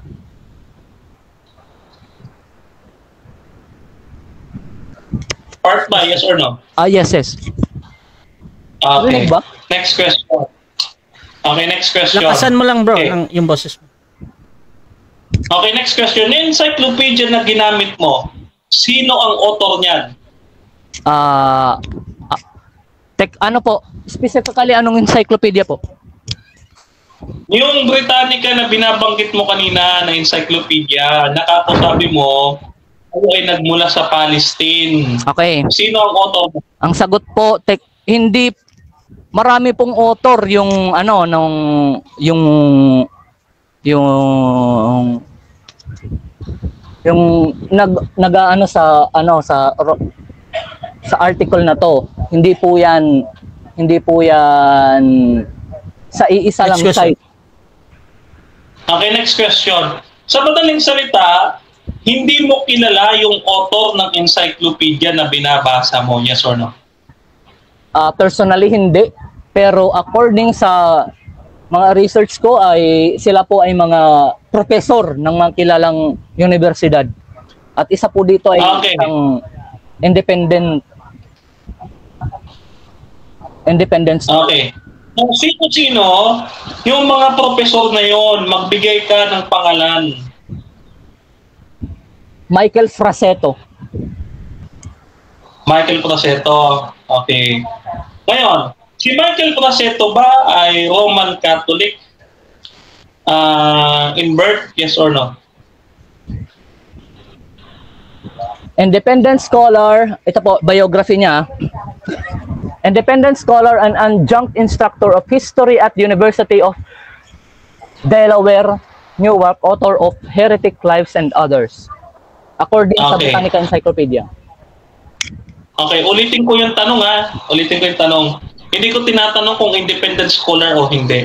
Part ba, yes or no? Yes. Okay. Ano ba? Next question. Okay, next question. Lakasan mo lang bro, Okay. yung boses mo. Okay, next question. Yung encyclopedia na ginamit mo, sino ang author niyan? Ano po? Specifically, anong encyclopedia po? Yung Britannica na binabanggit mo kanina na encyclopedia, nakasabi mo, ano ay nagmula sa Palestine. Okay. Sino ang author? Ang sagot po, hindi marami pong author yung sa article na to. Hindi po yan sa iisa lang Next question. site. Okay, next question. Sa madaling salita, hindi mo kilala yung author ng encyclopedia na binabasa mo, yes or no? Personally, hindi. Pero according sa mga research ko, ay sila po ay mga professor ng mga kilalang universidad. At isa po dito ay isang independent Okay. Kung sino-sino, yung mga professor na yon, magbigay ka ng pangalan. Michael Fraseto. Michael Proseto. Okay. Ngayon, Si Michael Prasetto ba ay Roman Catholic in birth, yes or no? Independent scholar, ito po, biography niya. Independent scholar and adjunct instructor of history at University of Delaware, Newark, author of Heretic Lives and Others. According sa Okay. Britannica Encyclopedia. Okay, ulitin ko yung tanong Ulitin ko yung tanong. Hindi ko tinatanong kung independent scholar o hindi.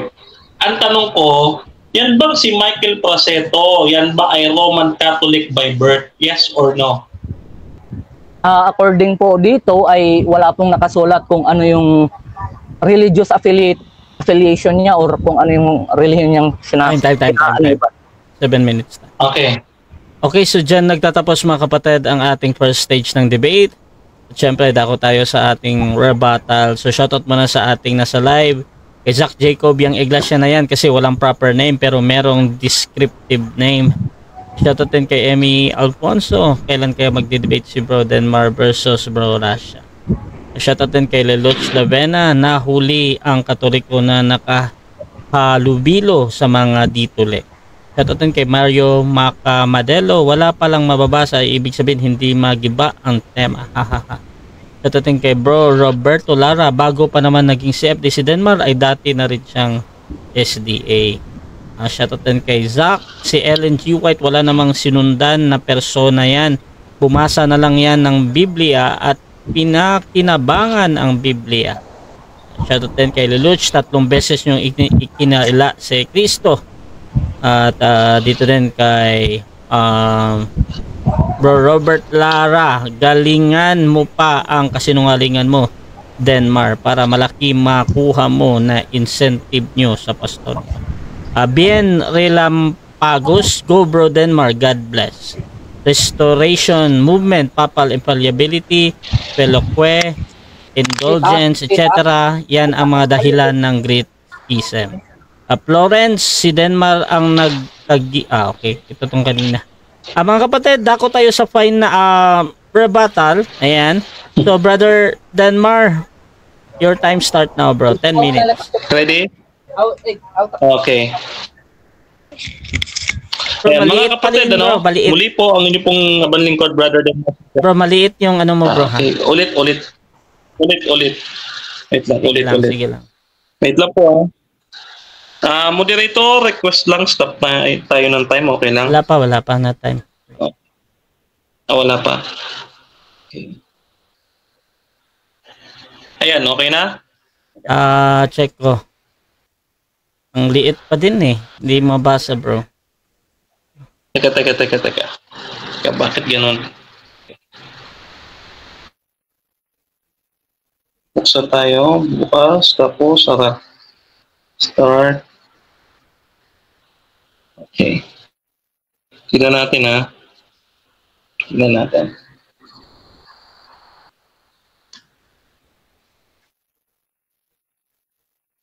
Ang tanong ko, yan bang si Michael Prasetto, yan ba ay Roman Catholic by birth? Yes or no? According po dito ay wala pong nakasulat kung ano yung religious affiliation niya or kung ano yung religion niyang Time. 7 minutes na. Okay. Okay, so dyan nagtatapos mga kapatid ang ating first stage ng debate. At syempre, dako tayo sa ating rebuttal. So shoutout muna sa ating nasa live. Kay Zach Jacob, yung Iglesia na yan kasi walang proper name pero merong descriptive name. Shoutout din kay Emmy Alfonso. Kailan kayo magdi-debate si Bro Denmar versus Bro Rasha? Shoutout din kay Leluch Lavena. Nahuli ang Katoliko na nakahalubilo sa mga ditule. Shoutout din kay Mario Macamadelo. Wala palang mababasa, ibig sabihin hindi magiba ang tema. Hahaha. Shoutout din kay Bro Roberto Lara. Bago pa naman naging CFD si Denmar ay dati na rin siyang SDA. Shoutout din kay Zach. Si Ellen G. White, wala namang sinundan na persona yan. Bumasa na lang yan ng Biblia at pinakinabangan ang Biblia. Shoutout din kay Leluch. 3 beses yung ikinaila si Kristo. At dito din kay Bro Robert Lara, galingan mo pa ang kasinungalingan mo, Denmar, para malaki makuha mo na incentive nyo sa pastor. Bien Relampagos, go Bro Denmar, God bless. Restoration Movement, Papal Infallibility, Peloque, Indulgence, etc. Yan ang mga dahilan ng Great Schism. Florence, si Denmar ang okay, ito tong kanina. Mga kapatid, dako tayo sa fine na rebuttal. Ayan. So, Brother Denmar, your time start now, bro. 10 minutes. Ready? Okay. Bro, Ayan, maliit mga kapatid, pa rin, bro, maliit. muli po ang inyo pong abanlingkod, Brother Denmar. Bro, maliit yung ano mo, bro. Okay, ulit. Wait lang, ulit. Sige lang. Wait lang po. Moderator, request lang, stop na tayo ng time, okay lang? Wala pa na time. Wala pa. Okay. Ayan, okay na? Check ko. Ang liit pa din eh. Hindi mabasa, bro. Teka. Bakit ganun? Buksan tayo, bukas, tapos, start. Okay. Tignan natin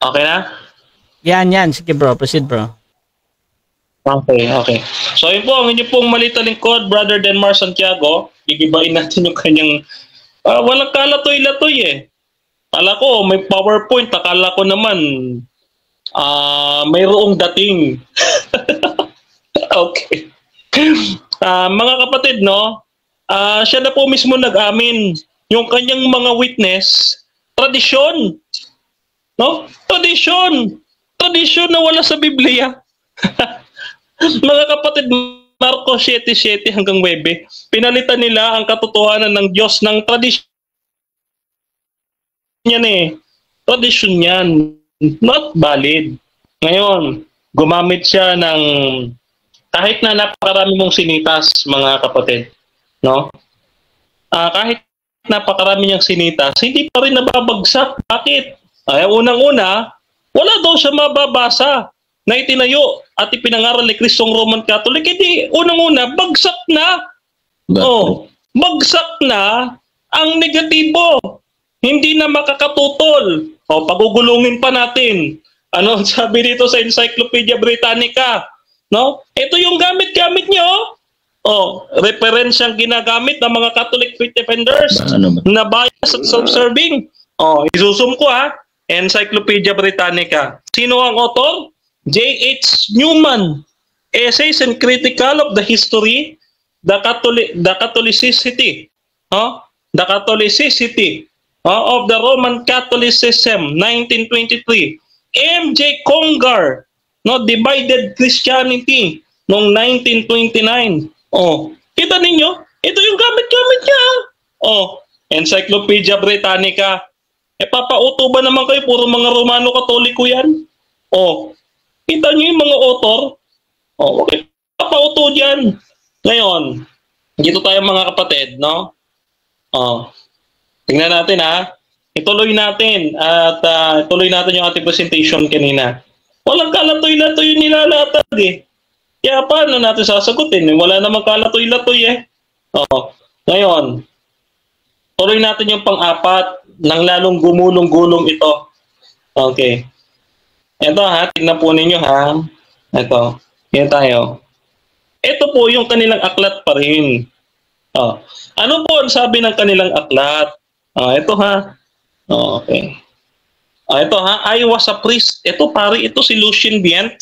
Okay na? Yan. Sige, bro. Proceed, bro. Okay. So, yun po, ang inyo pong malita lingkod, Brother Denmar Santiago. Igibain natin yung kanyang walang kalatoy-latoy eh. Akala ko, may PowerPoint. Akala ko naman, mayroong dating. Okay. Mga kapatid, no? Siya na po mismo nag-amin. Yung kanyang mga witness, tradisyon. No? Tradisyon na wala sa Biblia. Mga kapatid, Marcos 7:7 hanggang 9, pinalitan nila ang katotohanan ng Diyos ng tradisyon yan eh. Tradisyon yan. Not valid. Ngayon, gumamit siya ng kahit na napakarami mong sinitas, mga kapatid. No? Kahit napakarami niyang sinitas, hindi pa rin nababagsak. Bakit? Unang-una, wala daw siya mababasa na itinayo at ipinangaral ni Kristong Roman Catholic. Hindi, unang-una, bagsak na. Bagsak na ang negatibo. Hindi na makakatutol. Pagugulungin pa natin. Ano sabi dito sa Encyclopedia Britannica? No? Ito yung gamit-gamit nyo. Referensyang ginagamit ng mga Catholic faith defenders na bias at self-serving. Isusum ko Encyclopedia Britannica. Sino ang author? J.H. Newman. Essays and Critical of the History, the Catholicity, the Catholicity of the Roman Catholicism, 1923. M.J. Congar, Divided Christianity, noong 1929. Kita ninyo? Ito yung gamit-gamit niya. Encyclopedia Britannica. Papauto ba naman kayo? Puro mga Romano-Katoliko yan. Kita niyo yung mga author? Okay. Papauto dyan. Ngayon, dito tayo mga kapatid, no? Tingnan natin ituloy natin at ituloy natin yung ating presentation kanina. Walang kalatoy-latoy nilalatag Kaya paano natin sasagutin? Wala namang kalatoy-latoy Ngayon, tuloy natin yung pang-apat nang lalong gumulong-gulong ito. Okay. Ito tignan po ninyo Ito. Yan tayo. Ito po yung kanilang aklat pa rin. Ano po ang sabi ng kanilang aklat? Ito Okay. Ito I was a priest. Ito pare, ito si Lucien Bient.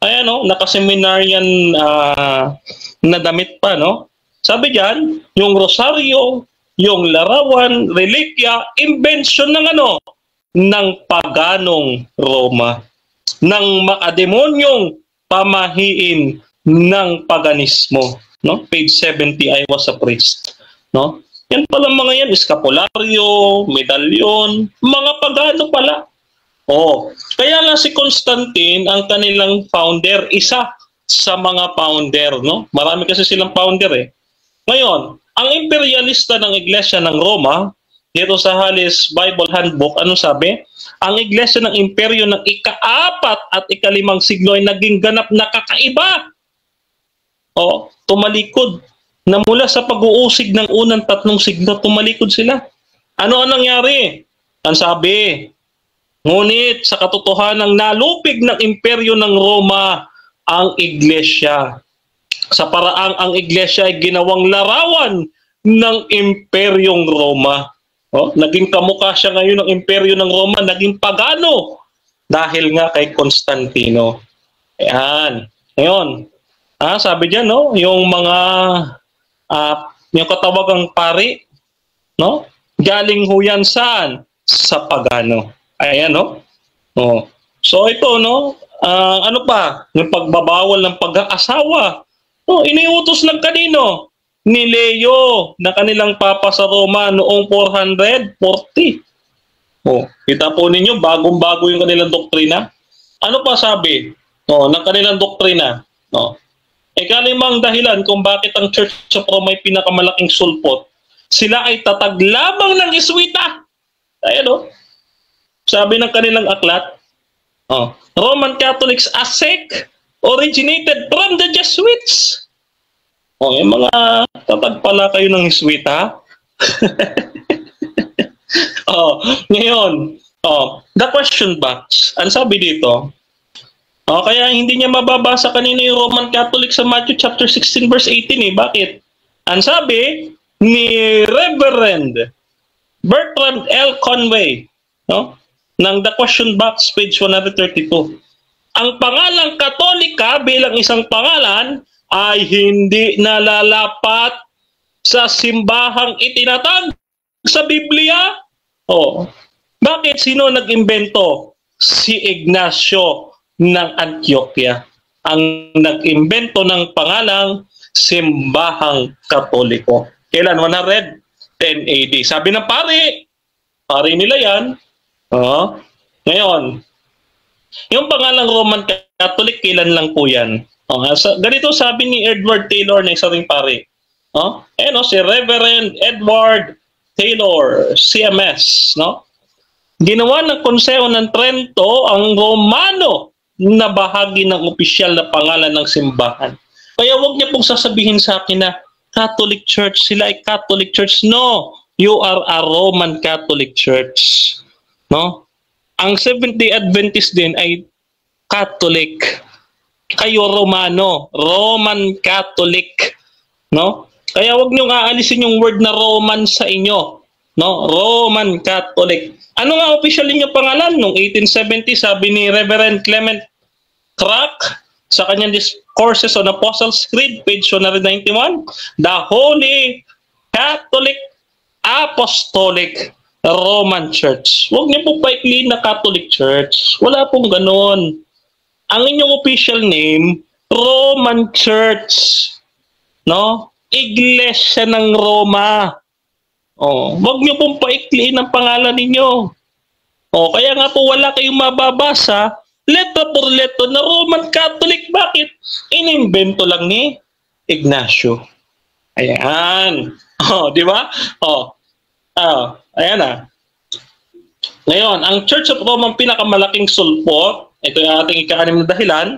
Ayan nakaseminaryan na damit pa, no? Sabi diyan, yung rosaryo, yung larawan, relikya, invention ng ng paganong Roma, ng makademonyong pamahiin ng paganismo, no? Page 70, I was a priest, no? Yan pala mga yan, eskapularyo, medalyon, mga pagano pala. Kaya nga si Constantine ang kanilang founder, isa sa mga founder, no? Marami kasi silang founder Ngayon, ang imperialista ng Iglesia ng Roma, dito sa Hallis Bible Handbook, ano sabi? Ang Iglesia ng Imperyo ng ika-4 at ika-5 siglo ay naging ganap na kakaiba. Tumalikod. Na mula sa pag-uusig ng unang 3 siglo, tumalikod sila. Ano ang nangyari? Ang sabi, ngunit sa katotohanang nalupig ng Imperyo ng Roma ang Iglesia. Sa paraang ang Iglesia ay ginawang larawan ng Imperyong Roma. Naging kamukha siya ngayon ng Imperyo ng Roma, naging pagano dahil nga kay Constantino. Ayan. Ngayon, sabi diyan, yung mga yung katawagang pari, no? Galing ho yan saan? Sa pagano. Ayan, So ito, ano pa? Yung pagbabawal ng pag-aasawa. Iniutos lang kanino? Ni Leo na kanilang papa sa Roma noong 440. Kita po ninyo, bagong-bago yung kanilang doktrina. Ano pa sabi? Ng kanilang doktrina. Ikalimang dahilan kung bakit ang Church of Rome ay pinakamalaking sulpot. Sila ay tatag lamang ng Jesuita. Ayan, sabi ng kanilang aklat, Roman Catholics as sect originated from the Jesuits. Yung mga tatag pala kayo ng Jesuita. Ngayon, the question box. Ang sabi dito, kaya hindi niya mababasa kanina yung Roman Catholic sa Matthew chapter 16 verse 18 Bakit? Ang sabi ni Reverend Bertrand L. Conway, ng The Question Box, page 132. Ang pangalang Katolika bilang isang pangalan ay hindi nalalapat sa simbahang itinatag sa Biblia. Bakit? Sino nag-imbento? Si Ignacio ng Antioquia. Ang nag-imbento ng pangalang simbahang Katoliko. Kailan? 110 AD. Sabi ng pari nila yan. Ngayon, yung pangalang Roman Catholic, kailan lang po yan? Ganito sabi ni Edward Taylor na isa ring pari. Si Reverend Edward Taylor, CMS, ginawa ng Konseho ng Trento ang Romano na bahagi ng opisyal na pangalan ng simbahan. Kaya wag niya pong sasabihin sa akin na Catholic Church, sila ay Catholic Church. No, you are a Roman Catholic Church. Ang Seventh-day Adventist din ay Catholic. Kayo Romano, Roman Catholic. Kaya wag niyong aalisin yung word na Roman sa inyo. No, Roman Catholic. Ano nga official niya pangalan? Noong 1870, sabi ni Reverend Clement Crack sa kanyang Discourses on Apostles' Creed, page 191, the Holy Catholic Apostolic Roman Church. Huwag niyo po paikliin na Catholic Church. Wala pong ganon. Ang inyong official name, Roman Church. No? Iglesia ng Roma. Oh, wag niyo pong paikliin ang pangalan ninyo. Oh, kaya nga po wala kayong mababasa letra por letra na Roman Catholic. Bakit? Inimbento lang ni Ignacio. Ayan. Oh, di ba? Oh. Ah, ayan na. Ngayon, ang Church of Rome ang pinakamalaking sulpot. Ito yung ating ika-6 na dahilan.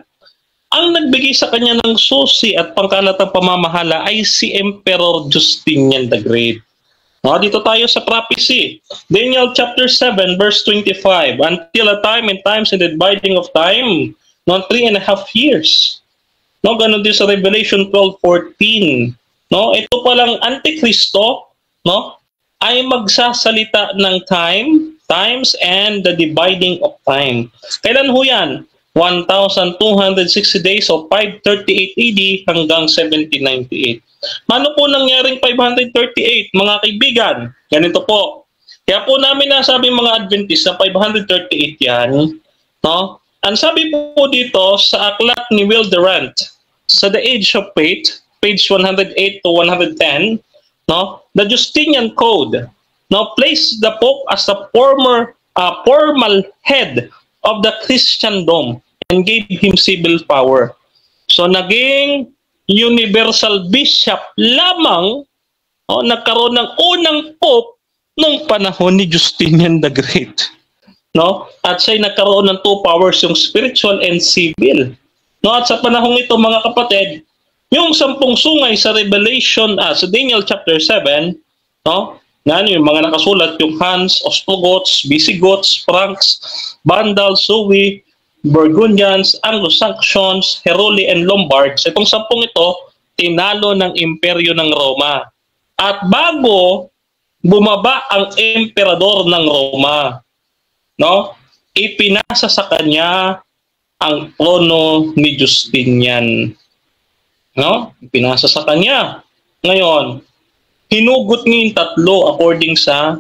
Ang nagbigay sa kanya ng susi at pangkalatang pamamahala ay si Emperor Justinian the Great. No, dito tayo sa prophecy. Daniel chapter 7 verse 25. Until a time and times in the dividing of time, no, 3.5 years. No, ganun din sa Revelation 12:14. No, ito palang Antikristo, no, ay magsasalita ng times and the dividing of time. Kailan ho yan? 1,260 days of 538 AD hanggang 1798. Ano po nangyaring 538, mga kaibigan? Ganito po. Kaya po namin nasabi mga Adventist na 538 yan. No? Ang sabi po dito sa aklat ni Will Durant, sa The Age of Faith, page 108 to 110, no? The Justinian Code, no, placed the Pope as the formal head of the Christendom and gave him civil power. So naging universal bishop lamang, nagkaroon ng unang pope nung panahon ni Justinian the Great. No? At siya'y nagkaroon ng 2 powers, yung spiritual and civil. No? At sa panahon ito, mga kapatid, yung 10 sungay sa Revelation, sa Daniel chapter 7, no? Yung mga nakasulat, yung Huns, Ostrogoths, Visigoths, Franks, Vandals, Suevi, Burgundians, Anglo-Saxons, Heruli, and Lombards. Itong 10 ito, tinalo ng imperyo ng Roma. At bago bumaba ang emperador ng Roma, no, ipinasa sa kanya ang trono ni Justinian. No? Ipinasa sa kanya. Ngayon, hinugot niya yung 3 according sa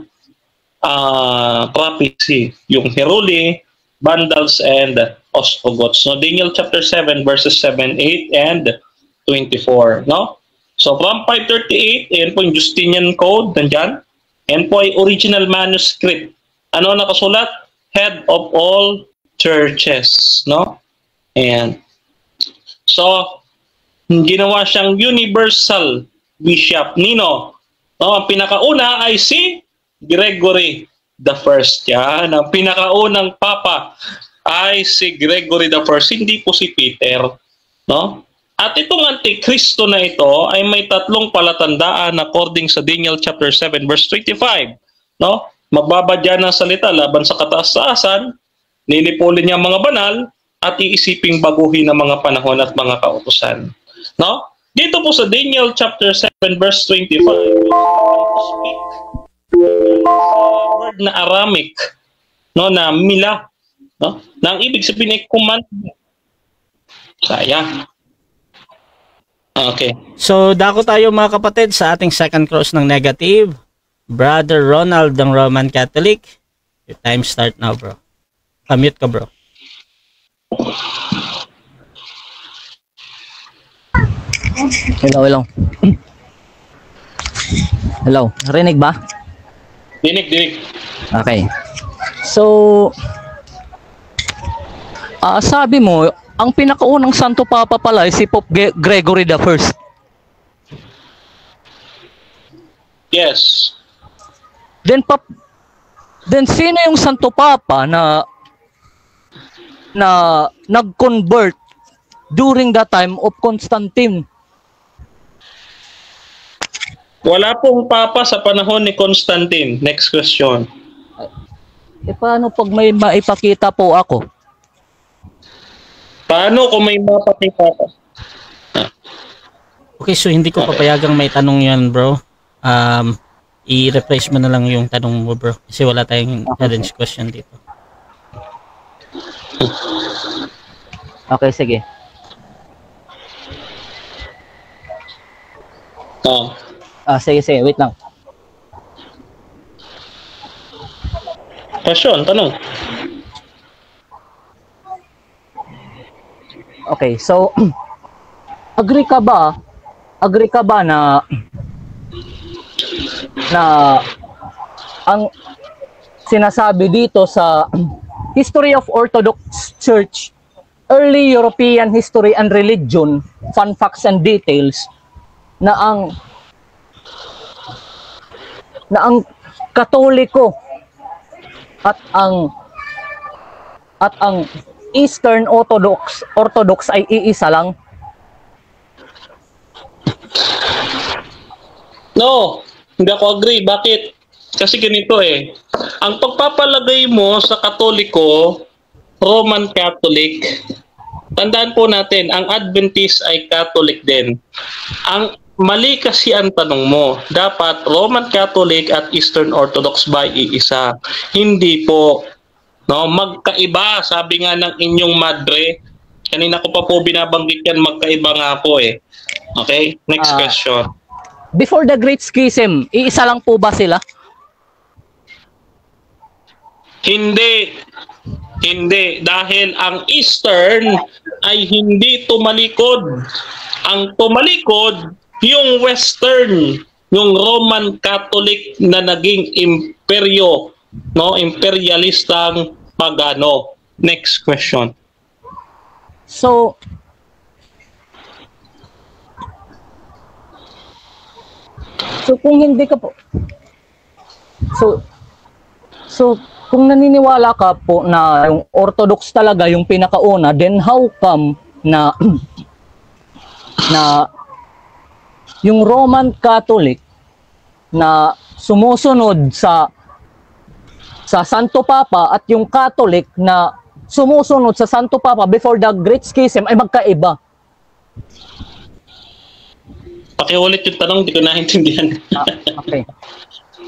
prophecy. Yung Heruli, Vandals, and Ostrogoths. No? Daniel chapter 7 verses 7, 8, and 24. No? So from 538, ayan po yung Justinian Code, nandyan. Ayan po ay original manuscript. Ano nakasulat? Head of all churches. No? Ayan. So, ginawa siyang universal bishop. Nino? No? Ang pinakauna ay si Gregory the First. Yan. Ang pinakaunang papa ay si Gregory the First, hindi po si Peter. No? At itong Antikristo na ito ay may 3 palatandaan according sa Daniel chapter 7 verse 25. No? Magbabadya ng salita laban sa kataas-taasan, nilipulin niya mga banal, at iisiping baguhin ng mga panahon at mga kautusan. No? Dito po sa Daniel chapter 7 verse 25, speak word na Aramic, no, na mila, no, na ang ibig sabihin ay command. Sayang. Okay. So, dako tayo mga kapatid sa ating second cross ng negative. Brother Ronald ng Roman Catholic. Your time start now, bro. Mute ka, bro. Hello. Hello. Narinig ba? Dinig. Okay. So, sabi mo, ang pinakaunang Santo Papa pala ay si Pope Gregory the First. Yes. Then sino yung Santo Papa na nag-convert during the time of Constantine? Wala pong papa sa panahon ni Constantine. Next question. Paano pag may maipakita po ako? Paano kung may mapakita ka? Okay, so hindi ko papayagang may tanong yan, bro. i-rephrase mo na lang yung tanong mo, bro. Kasi wala tayong challenge question dito. Okay, sige. Oh. Sige, wait lang. Question, tanong. Okay, so agree ka ba na ang sinasabi dito sa History of Orthodox Church, Early European History and Religion, Fun Facts and Details, na ang Katoliko at ang Eastern Orthodox ay iisa lang? No, hindi ako agree. Bakit? Kasi ganito eh. Ang pagpapalagay mo sa Katoliko, Roman Catholic, tandaan po natin, ang Adventist ay Catholic din. Ang mali kasi ang tanong mo. Dapat Roman Catholic at Eastern Orthodox ba iisa? Hindi po. No, magkaiba, sabi nga ng inyong madre. Kanina ko pa po binabanggit yan, magkaiba nga po eh. Okay? Next question. Before the Great Schism, iisa lang po ba sila? Hindi. Hindi. Dahil ang Eastern ay hindi tumalikod. Ang tumalikod, yung Western, yung Roman Catholic na naging imperyo, no, imperialistang pagano. Next question. So kung hindi ka po So kung naniniwala ka po na yung Orthodox talaga yung pinakauna, then how come na yung Roman Catholic na sumusunod sa Santo Papa at yung Catholic na sumusunod sa Santo Papa before the Great Schism ay magkaiba? Pakiulit yung tanong, di ko naintindihan. Okay.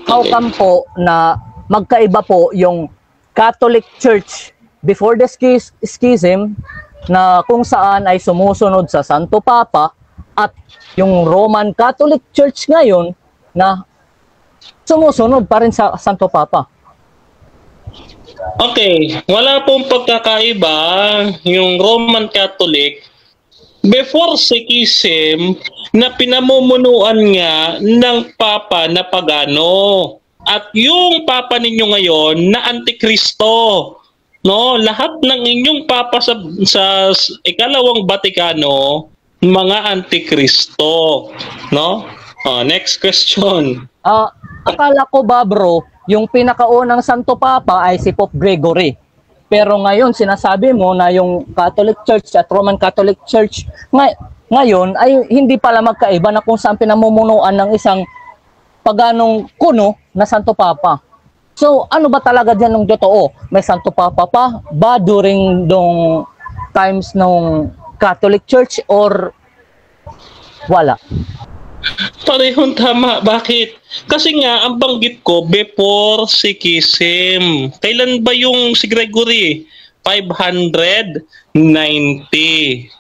How come po na magkaiba po yung Catholic Church before the Schism na kung saan ay sumusunod sa Santo Papa at yung Roman Catholic Church ngayon na sumusunod pa rin sa Santo Papa? Okay, wala pong pagkakaiba yung Roman Catholic before Schism na pinamumunuan nga ng Papa na pagano. At yung Papa ninyo ngayon na Antikristo. No, lahat ng inyong Papa sa ikalawang Batikano, mga Antikristo. No? Next question. Akala ko ba, bro, yung pinakaunang Santo Papa ay si Pope Gregory. Pero ngayon, sinasabi mo na yung Catholic Church at Roman Catholic Church ngayon ay hindi pala magkaiba na kung saan pinamumunuan ng isang paganong kuno na Santo Papa. So, ano ba talaga dyan ng totoo? May Santo Papa pa ba during dong times ng Catholic Church or wala? Parehong tama. Bakit? Kasi nga, ang banggit ko, before Schism. Kailan ba yung si Gregory? 590.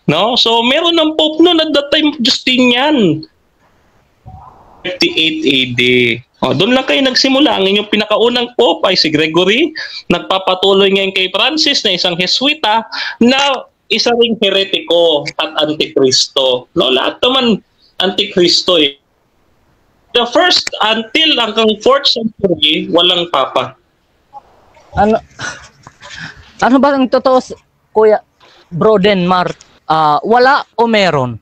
No? So, meron ng Pope noon at that time, Justinian. 58 AD. Doon lang kayo nagsimula. Ang inyong pinakaunang Pope ay si Gregory. Nagpapatuloy ngayon kay Francis na isang Jesuita na isa ring heretiko at Antikristo. No? Lahat naman Antikristo eh. The first until hanggang 4th century, walang Papa. Ano ba ang totoo, Kuya Bro Denmark? Wala o meron?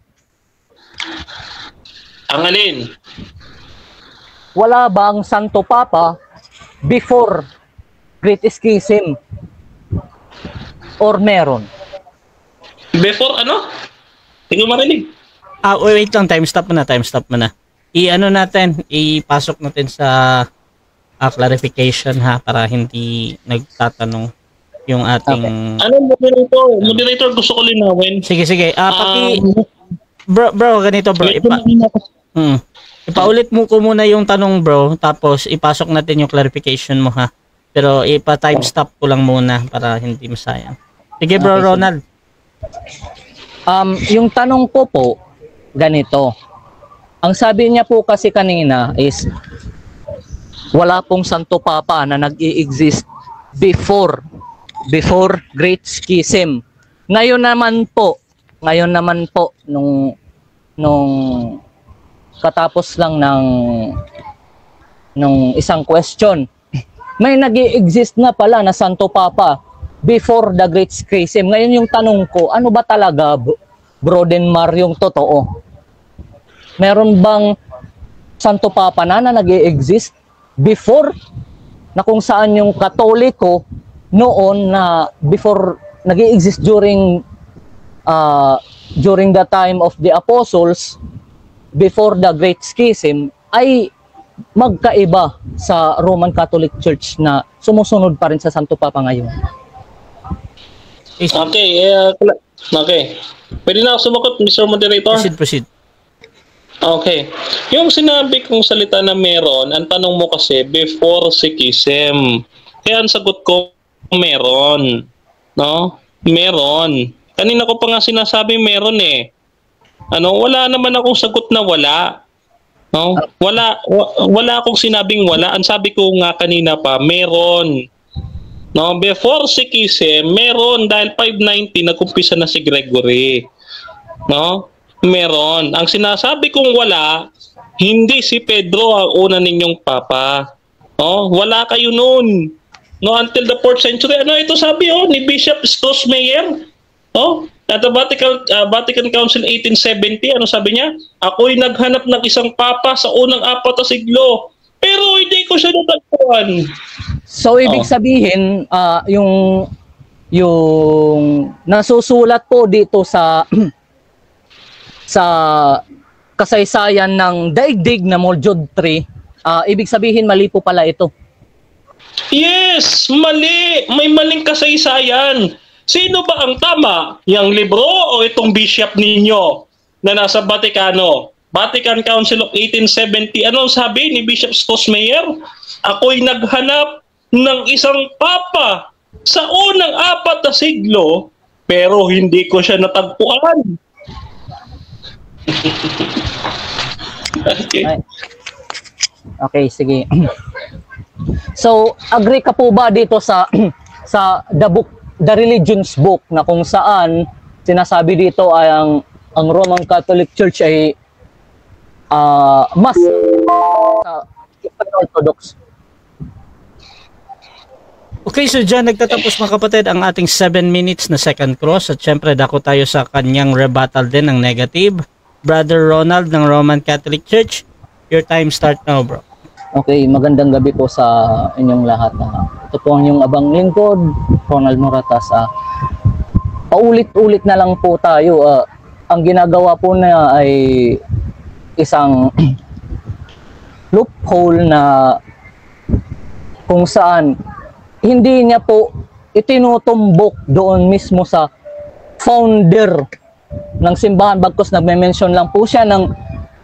Ang alin? Wala bang Santo Papa before Great Schism? Or meron? Before ano? Hindi ko marinig. Wait lang, time stop mo na. I-ano natin, ipasok natin sa clarification ha, para hindi nagtatanong yung ating... Ano, moderator, gusto ko linawin. Sige. Pati, bro, ganito bro. Ipaulit mo ko muna yung tanong bro, tapos ipasok natin yung clarification mo ha. Pero ipa-time stop ko lang muna para hindi masayang. Sige bro, Okay, Ronald. Yung tanong ko po, ganito. Ang sabi niya po kasi kanina is, wala pong Santo Papa na nag-i-exist before Great Schism. Ngayon naman po, nung katapos lang ng isang question, may nag-i-exist na pala na Santo Papa before the Great Schism. Ngayon yung tanong ko, ano ba talaga, Bro Denmar, yung totoo? Meron bang Santo Papa na nag-i-exist before, na kung saan yung Katoliko noon na before nag-i-exist during the time of the Apostles, before the Great Schism, ay magkaiba sa Roman Catholic Church na sumusunod pa rin sa Santo Papa ngayon. Okay. Pwede na ako sumagot, Mr. Moderator? Proceed. Okay. Yung sinabi kong salita na meron, ang tanong mo kasi, before schism. Kaya ang sagot ko, meron. No? Meron. Kanina ko pa nga sinasabi meron eh. Wala naman akong sagot na wala. No? Wala akong sinabing wala. Ang sabi ko nga kanina pa, meron. No, before schism, meron dahil 590 nag-umpisa na si Gregory. No? Meron. Ang sinasabi kong wala, hindi si Pedro ang una ninyong papa. No? Wala kayo noon. No, until the 4th century. Ito sabi ni Bishop Strossmayer? No? At the Vatican Council 1870, ano sabi niya? Ako'y naghanap ng isang papa sa unang 4 na siglo. Pero hindi ko siya natagpuan. So ibig sabihin, yung nasusulat po dito sa sa kasaysayan ng daigdig na Moljod 3, ibig sabihin mali po pala ito. Yes, mali. May maling kasaysayan. Sino ba ang tama? Yang libro o itong bishop ninyo na nasa Vaticano? Vatican Council of 1870. Ano ang sabi ni Bishop Strossmayer? Ako'y naghanap ng isang papa sa unang 4 na siglo, pero hindi ko siya natagpuan. Okay, sige. So, agree ka po ba dito sa The Religion's Book, na kung saan sinasabi dito ay ang Roman Catholic Church ay mas sa Orthodox? Okay, so dyan nagtatapos mga kapatid ang ating 7 minutes na second cross, at syempre dako tayo sa kanyang rebuttal din ng negative. Brother Ronald ng Roman Catholic Church, your time start now, bro. Okay, magandang gabi po sa inyong lahat. Ito po ang inyong abang lingkod, Ronald Moratas. Paulit-ulit na lang po tayo. Ang ginagawa po na ay isang loophole na kung saan hindi niya po itinutumbok doon mismo sa founder ng simbahan, bagkus nagme-mention lang po siya ng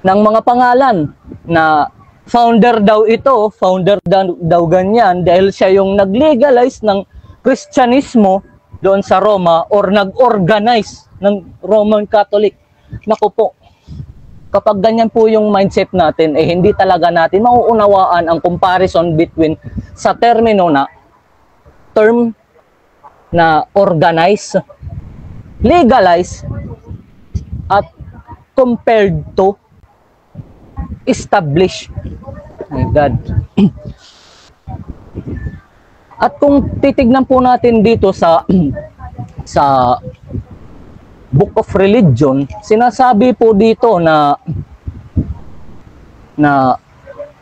mga pangalan na founder daw ito, founder daw ganyan, dahil siya yung nag-legalize ng Kristyanismo doon sa Roma or nag-organize ng Roman Catholic. Naku po, kapag ganyan po yung mindset natin, hindi talaga natin mauunawaan ang comparison between sa term na organize, legalize, at compared to establish. My God. At kung titignan po natin dito sa Book of Religion, sinasabi po dito na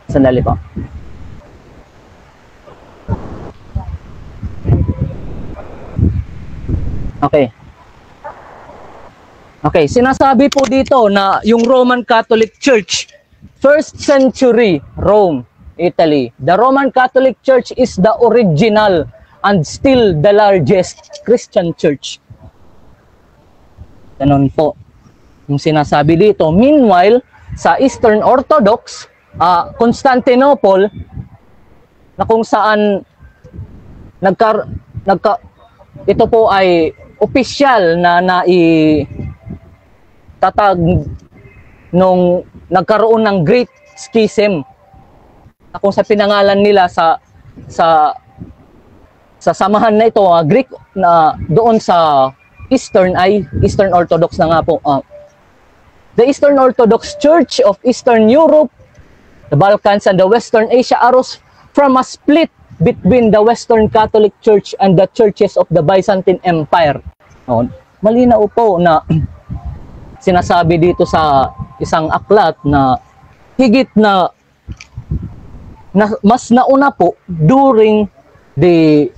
sandali pa. Okay, sinasabi po dito na yung Roman Catholic Church, 1st century Rome, Italy. The Roman Catholic Church is the original and still the largest Christian church. Ganun po yung sinasabi dito. Meanwhile, sa Eastern Orthodox, Constantinople, na kung saan ito po ay opisyal na naitatag nung nagkaroon ng Great Schism, na kung sa pinangalan nila sa samahan na ito, Greek, na doon sa Eastern ay Eastern Orthodox na nga po. The Eastern Orthodox Church of Eastern Europe, the Balkans, and the Western Asia arose from a split between the Western Catholic Church and the churches of the Byzantine Empire. Malinaw po na sinasabi dito sa isang aklat na higit na mas nauna po during the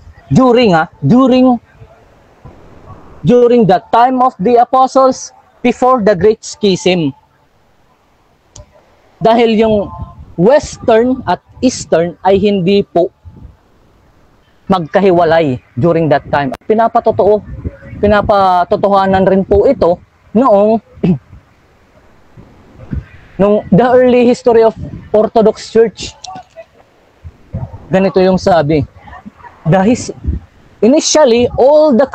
time of the apostles, before the Great Schism. Dahil yung Western at Eastern ay hindi po magkahiwalay during that time. Pinapatotohanan rin po ito noong the early history of Orthodox Church. Ganito yung sabi. Initially, all the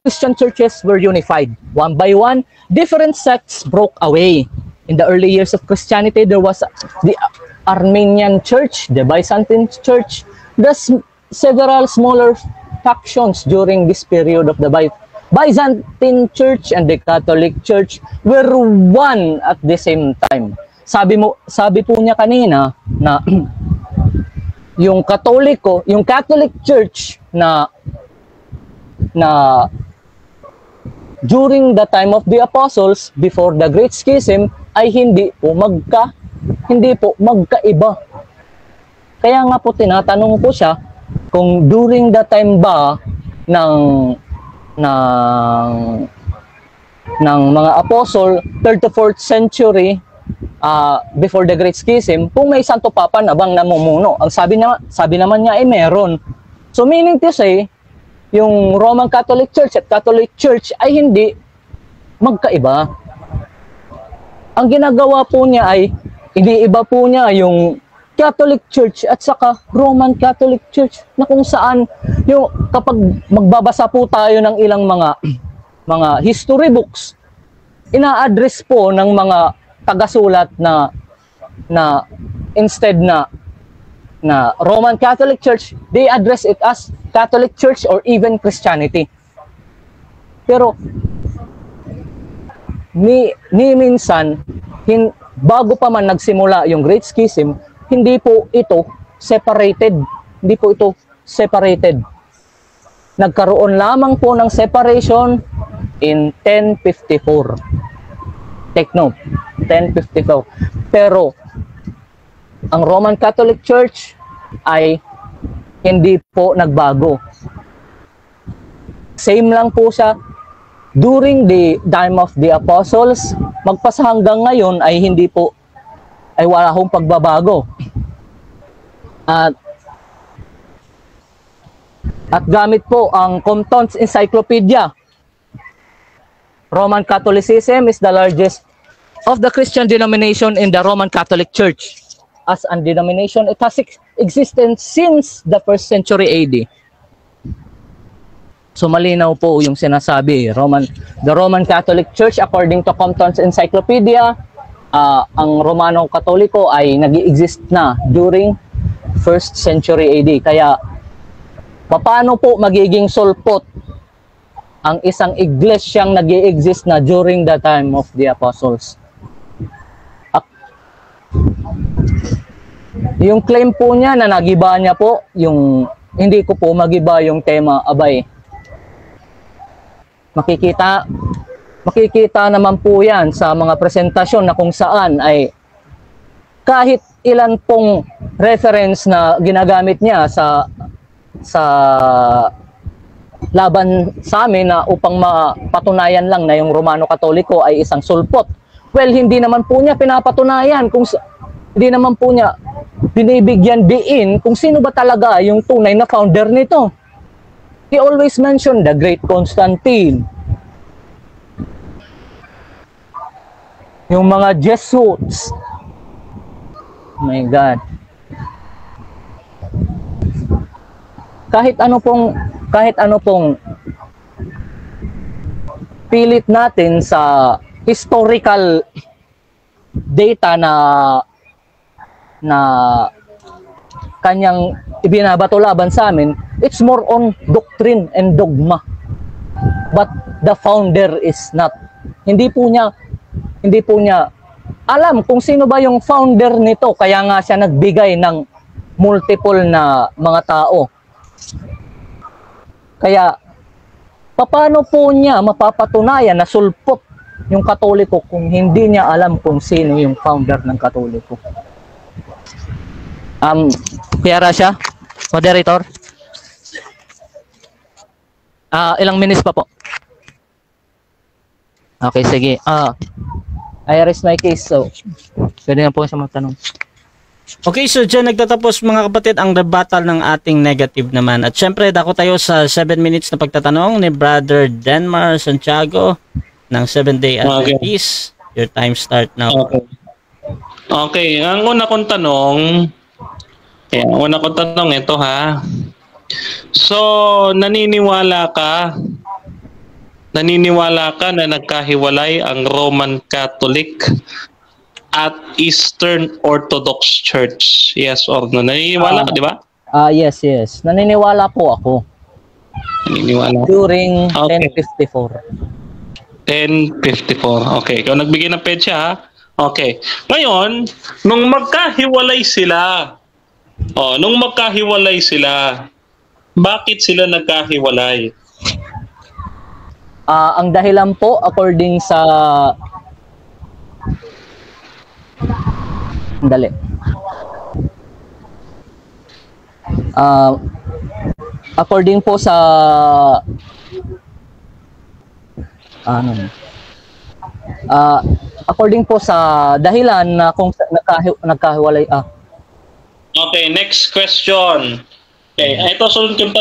Christian churches were unified. One by one, different sects broke away. In the early years of Christianity, there was the Armenian Church, the Byzantine Church, several smaller factions during this period of the Byzantine Church and the Catholic Church were one at the same time. Sabi po niya kanina na yung Catholic Church na during the time of the apostles, before the Great Schism, ay hindi po magkaiba. Kaya nga po tinatanong ko siya kung during the time ba ng mga apostle, 3rd to 4th century, before the Great Schism, kung may Santo Papa na bang namumuno. Ang sabi naman niya ay meron. So meaning to say, yung Roman Catholic Church at Catholic Church ay hindi magkaiba. Ang ginagawa po niya ay iniiba po niya yung Catholic Church at saka Roman Catholic Church, na kung saan yung kapag magbabasa po tayo ng ilang mga history books, ina-address po ng mga tagasulat na instead na Roman Catholic Church, they address it as Catholic Church or even Christianity. Pero minsan, bago pa man nagsimula yung Great Schism, hindi po ito separated. Nagkaroon lamang po ng separation in 1054. Take note, 1054. Pero ang Roman Catholic Church ay hindi po nagbago. Same lang po siya during the time of the apostles, magpasa hanggang ngayon ay wala hong pagbabago. At gamit po ang Compton's Encyclopedia, Roman Catholicism is the largest of the Christian denomination in the Roman Catholic Church. As a denomination, it has existed since the 1st century AD. So malinaw po yung sinasabi, the Roman Catholic Church, according to Compton's Encyclopedia, ang Romano Katoliko ay nag-i-exist na during 1st century AD. Kaya paano po magiging sulpot ang isang iglesyang nag-i-exist na during the time of the apostles? Yung claim po niya na nagiba niya po, hindi ko po magiba yung tema, abay. Makikita naman po yan sa mga presentasyon na kung saan ay kahit ilan pong reference na ginagamit niya sa laban sa amin na upang mapatunayan lang na yung Romano Katoliko ay isang sulpot. Well, hindi naman po niya pinapatunayan, hindi naman po niya binibigyan diin kung sino ba talaga yung tunay na founder nito. He always mentioned the great Constantine. Yung mga Jesuits. Oh my God. Kahit ano pong pilit natin sa historical data na kanyang ibinabato laban sa amin, it's more on doctrine and dogma. But the founder is not. Hindi po niya alam kung sino ba yung founder nito, kaya nga siya nagbigay ng multiple na mga tao. Kaya paano po niya mapapatunayan na sulpot yung Katoliko kung hindi niya alam kung sino yung founder ng Katoliko? Kuya Rasha, moderator. Ilang minutes pa po? Okay, sige. I raise my case, so pwede na po siya magtanong. Okay, so dyan nagtatapos mga kapatid ang rebuttal ng ating negative naman. At syempre, dako tayo sa 7 minutes na pagtatanong ni Brother Denmar Santiago ng 7-Day Adventist. Your time start now. Okay, ang una kong tanong, ito ha. So, naniniwala ka na nagkahiwalay ang Roman Catholic at Eastern Orthodox Church? Yes or no? Naniniwala ka, di ba? Yes. Naniniwala po ako. Naniniwala. During Okay. 1054. 1054. Okay, ikaw nagbigay ng petsa ha. Okay. Ngayon, nung magkahiwalay sila, bakit sila nagkahiwalay? Ang dahilan po, according sa according po sa according po sa dahilan na kung nagkahiwalay. Okay, next question. Okay, ito sunod kong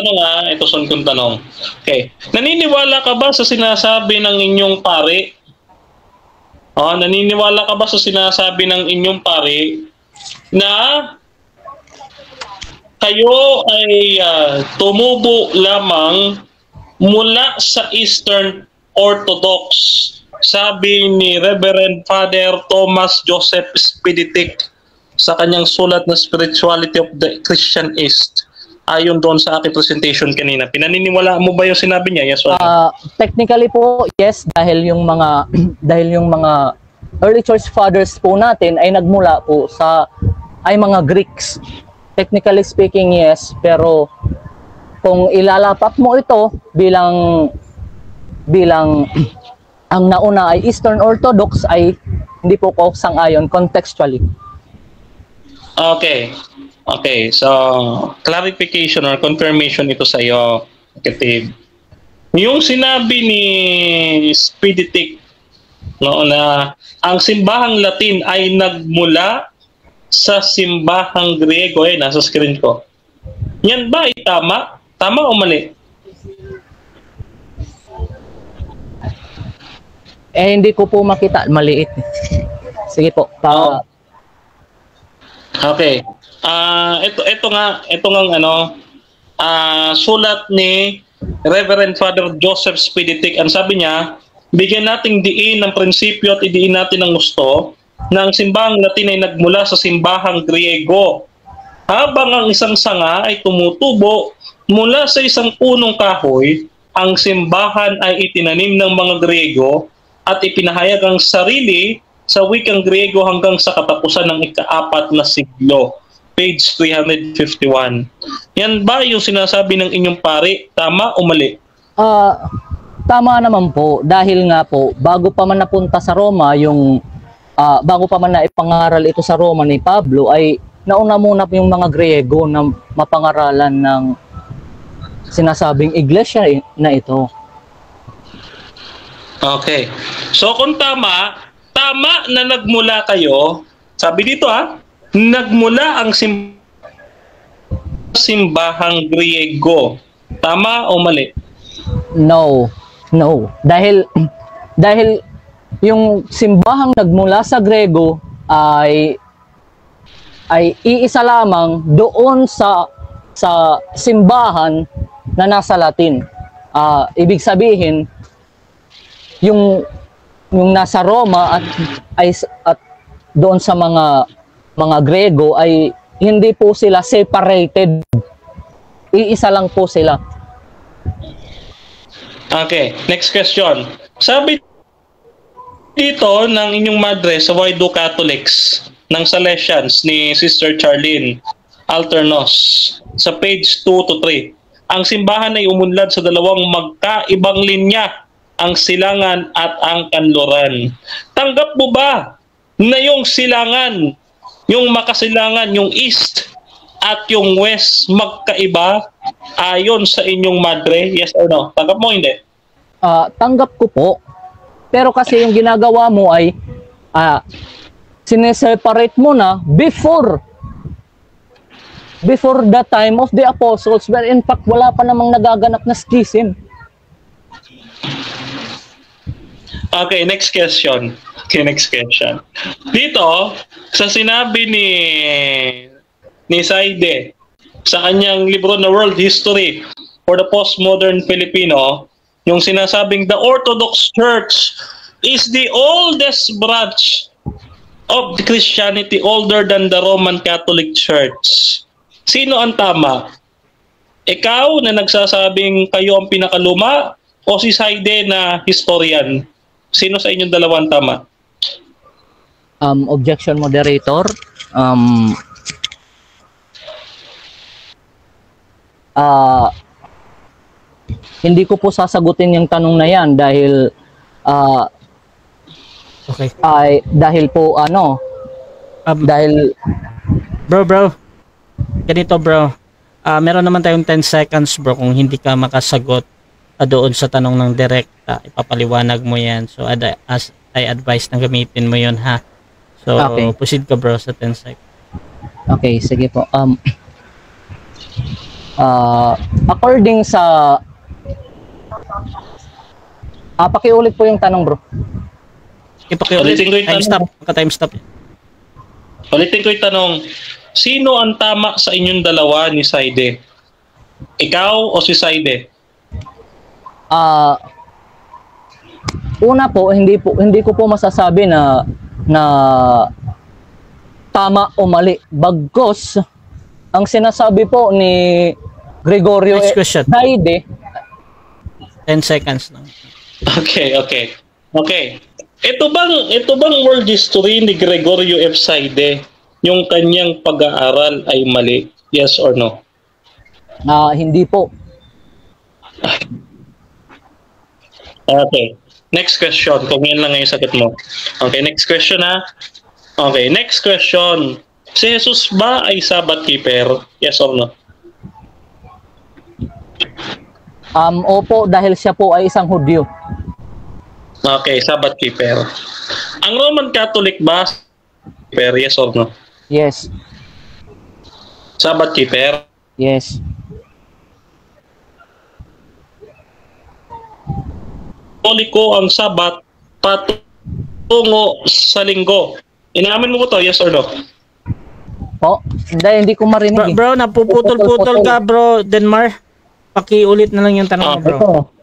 tanong. Okay, naniniwala ka ba sa sinasabi ng inyong pari? Naniniwala ka ba sa sinasabi ng inyong pari na kayo ay tumubo lamang mula sa Eastern Orthodox? Sabi ni Reverend Father Thomas Joseph Speditic sa kanyang sulat na Spirituality of the Christian East. Ayon doon sa aking presentation kanina. Pinaniniwala mo ba yung sinabi niya? Yes or no? Technically po, yes, dahil yung mga early church fathers po natin ay nagmula po sa mga Greeks. Technically speaking, yes, pero kung ilalapat mo ito bilang ang nauna ay Eastern Orthodox, ay hindi po ko sang-ayon contextually. Okay, so clarification or confirmation ito sa iyo, kapatid. Yung sinabi ni Speditic na ang simbahang Latin ay nagmula sa simbahang Griego, nasa screen ko. Yan ba ay tama? Tama o mali? Hindi ko po makita, maliit. Sige po. Okay. Ito nga sulat ni Reverend Father Joseph Speditic. Ang sabi niya, bigyan nating diin ng prinsipyo at idiin natin ng gusto na ang simbahang Latin ay nagmula sa simbahang Griego. Habang ang isang sanga ay tumutubo mula sa isang punong kahoy, ang simbahan ay itinanim ng mga Griego at ipinahayag ang sarili sa wikang Griego hanggang sa katapusan ng ika-4 na siglo. Page 351. Yan ba yung sinasabi ng inyong pari? Tama o mali? Tama naman po. Dahil nga po, bago pa man napunta sa Roma, bago pa man na ipangaral ito sa Roma ni Pablo, ay nauna muna po yung mga Griego na mapangaralan ng sinasabing iglesia na ito. Okay. So kung tama na nagmula kayo, sabi dito nagmula ang simbahang Griego. Tama o mali? No. Dahil yung simbahang nagmula sa Grego ay iisa lamang doon sa simbahan na nasa Latin. Ibig sabihin yung nasa Roma at doon sa mga Grego ay hindi po sila separated. Iisa lang po sila. Okay, next question. Sabi dito ng inyong madre sa Why Do Catholics ng Salesians ni Sister Charlene Alternos sa page 2 to 3. Ang simbahan ay umunlad sa dalawang magkaibang linya, ang silangan at ang kanluran. Tanggap mo ba na yung silangan, yung makasilangan, yung east at yung west magkaiba ayon sa inyong madre? Yes or no? Tanggap mo, hindi? Tanggap ko po. Pero kasi yung ginagawa mo ay sineseparate mo na before the time of the apostles, where in fact wala pa namang nagaganap na schism. Okay, next question. Dito, sa sinabi ni Saide sa kanyang libro na World History for the Postmodern Filipino, yung sinasabing the Orthodox Church is the oldest branch of Christianity, older than the Roman Catholic Church. Sino ang tama? Ikaw na nagsasabing kayo ang pinakaluma o si Saide na historian? Sino sa inyong dalawang tama? Objection, moderator. Hindi ko po sasagutin yung tanong na yan dahil Okay. Dahil po dahil Bro. Ganito, bro. Meron naman tayong 10 seconds, bro, kung hindi ka makasagot doon sa tanong ng direkta, ipapaliwanag mo yan. So, as I advise na gamitin mo yun, ha? So, okay. Proceed ka, bro, sa 10 seconds. Okay, sige po. According sa pakiulit po yung tanong, bro. Ulitin ko yung Time stop. Time stop. Ulitin ko yung tanong. Sino ang tama sa inyong dalawa ni Saide? Ikaw o si Saide? Una po, hindi ko po masasabi na tama o mali. Bagkus, ang sinasabi po ni Gregorio Saide. 10 seconds lang. Okay. Ito bang world history ni Gregorio F. Saide, yung kanyang pag-aaral ay mali? Yes or no? Hindi po. Okay. Next question. Kung yan lang yung sagot mo. Okay, next question ha. Okay, next question. Si Jesus ba ay Sabbath keeper? Yes or no? Opo, dahil siya po ay isang Hudyo. Okay, Sabbath keeper. Ang Roman Catholic ba keeper? Yes or no? Yes. Sabbath keeper? Yes. Katoliko ang Sabat patungo sa linggo. Inaamin mo ko to, yes or no? Hindi ko marinig. Bro, napuputol-putol ka, bro, Denmar. Pakiulit na lang yung tanong mo, bro.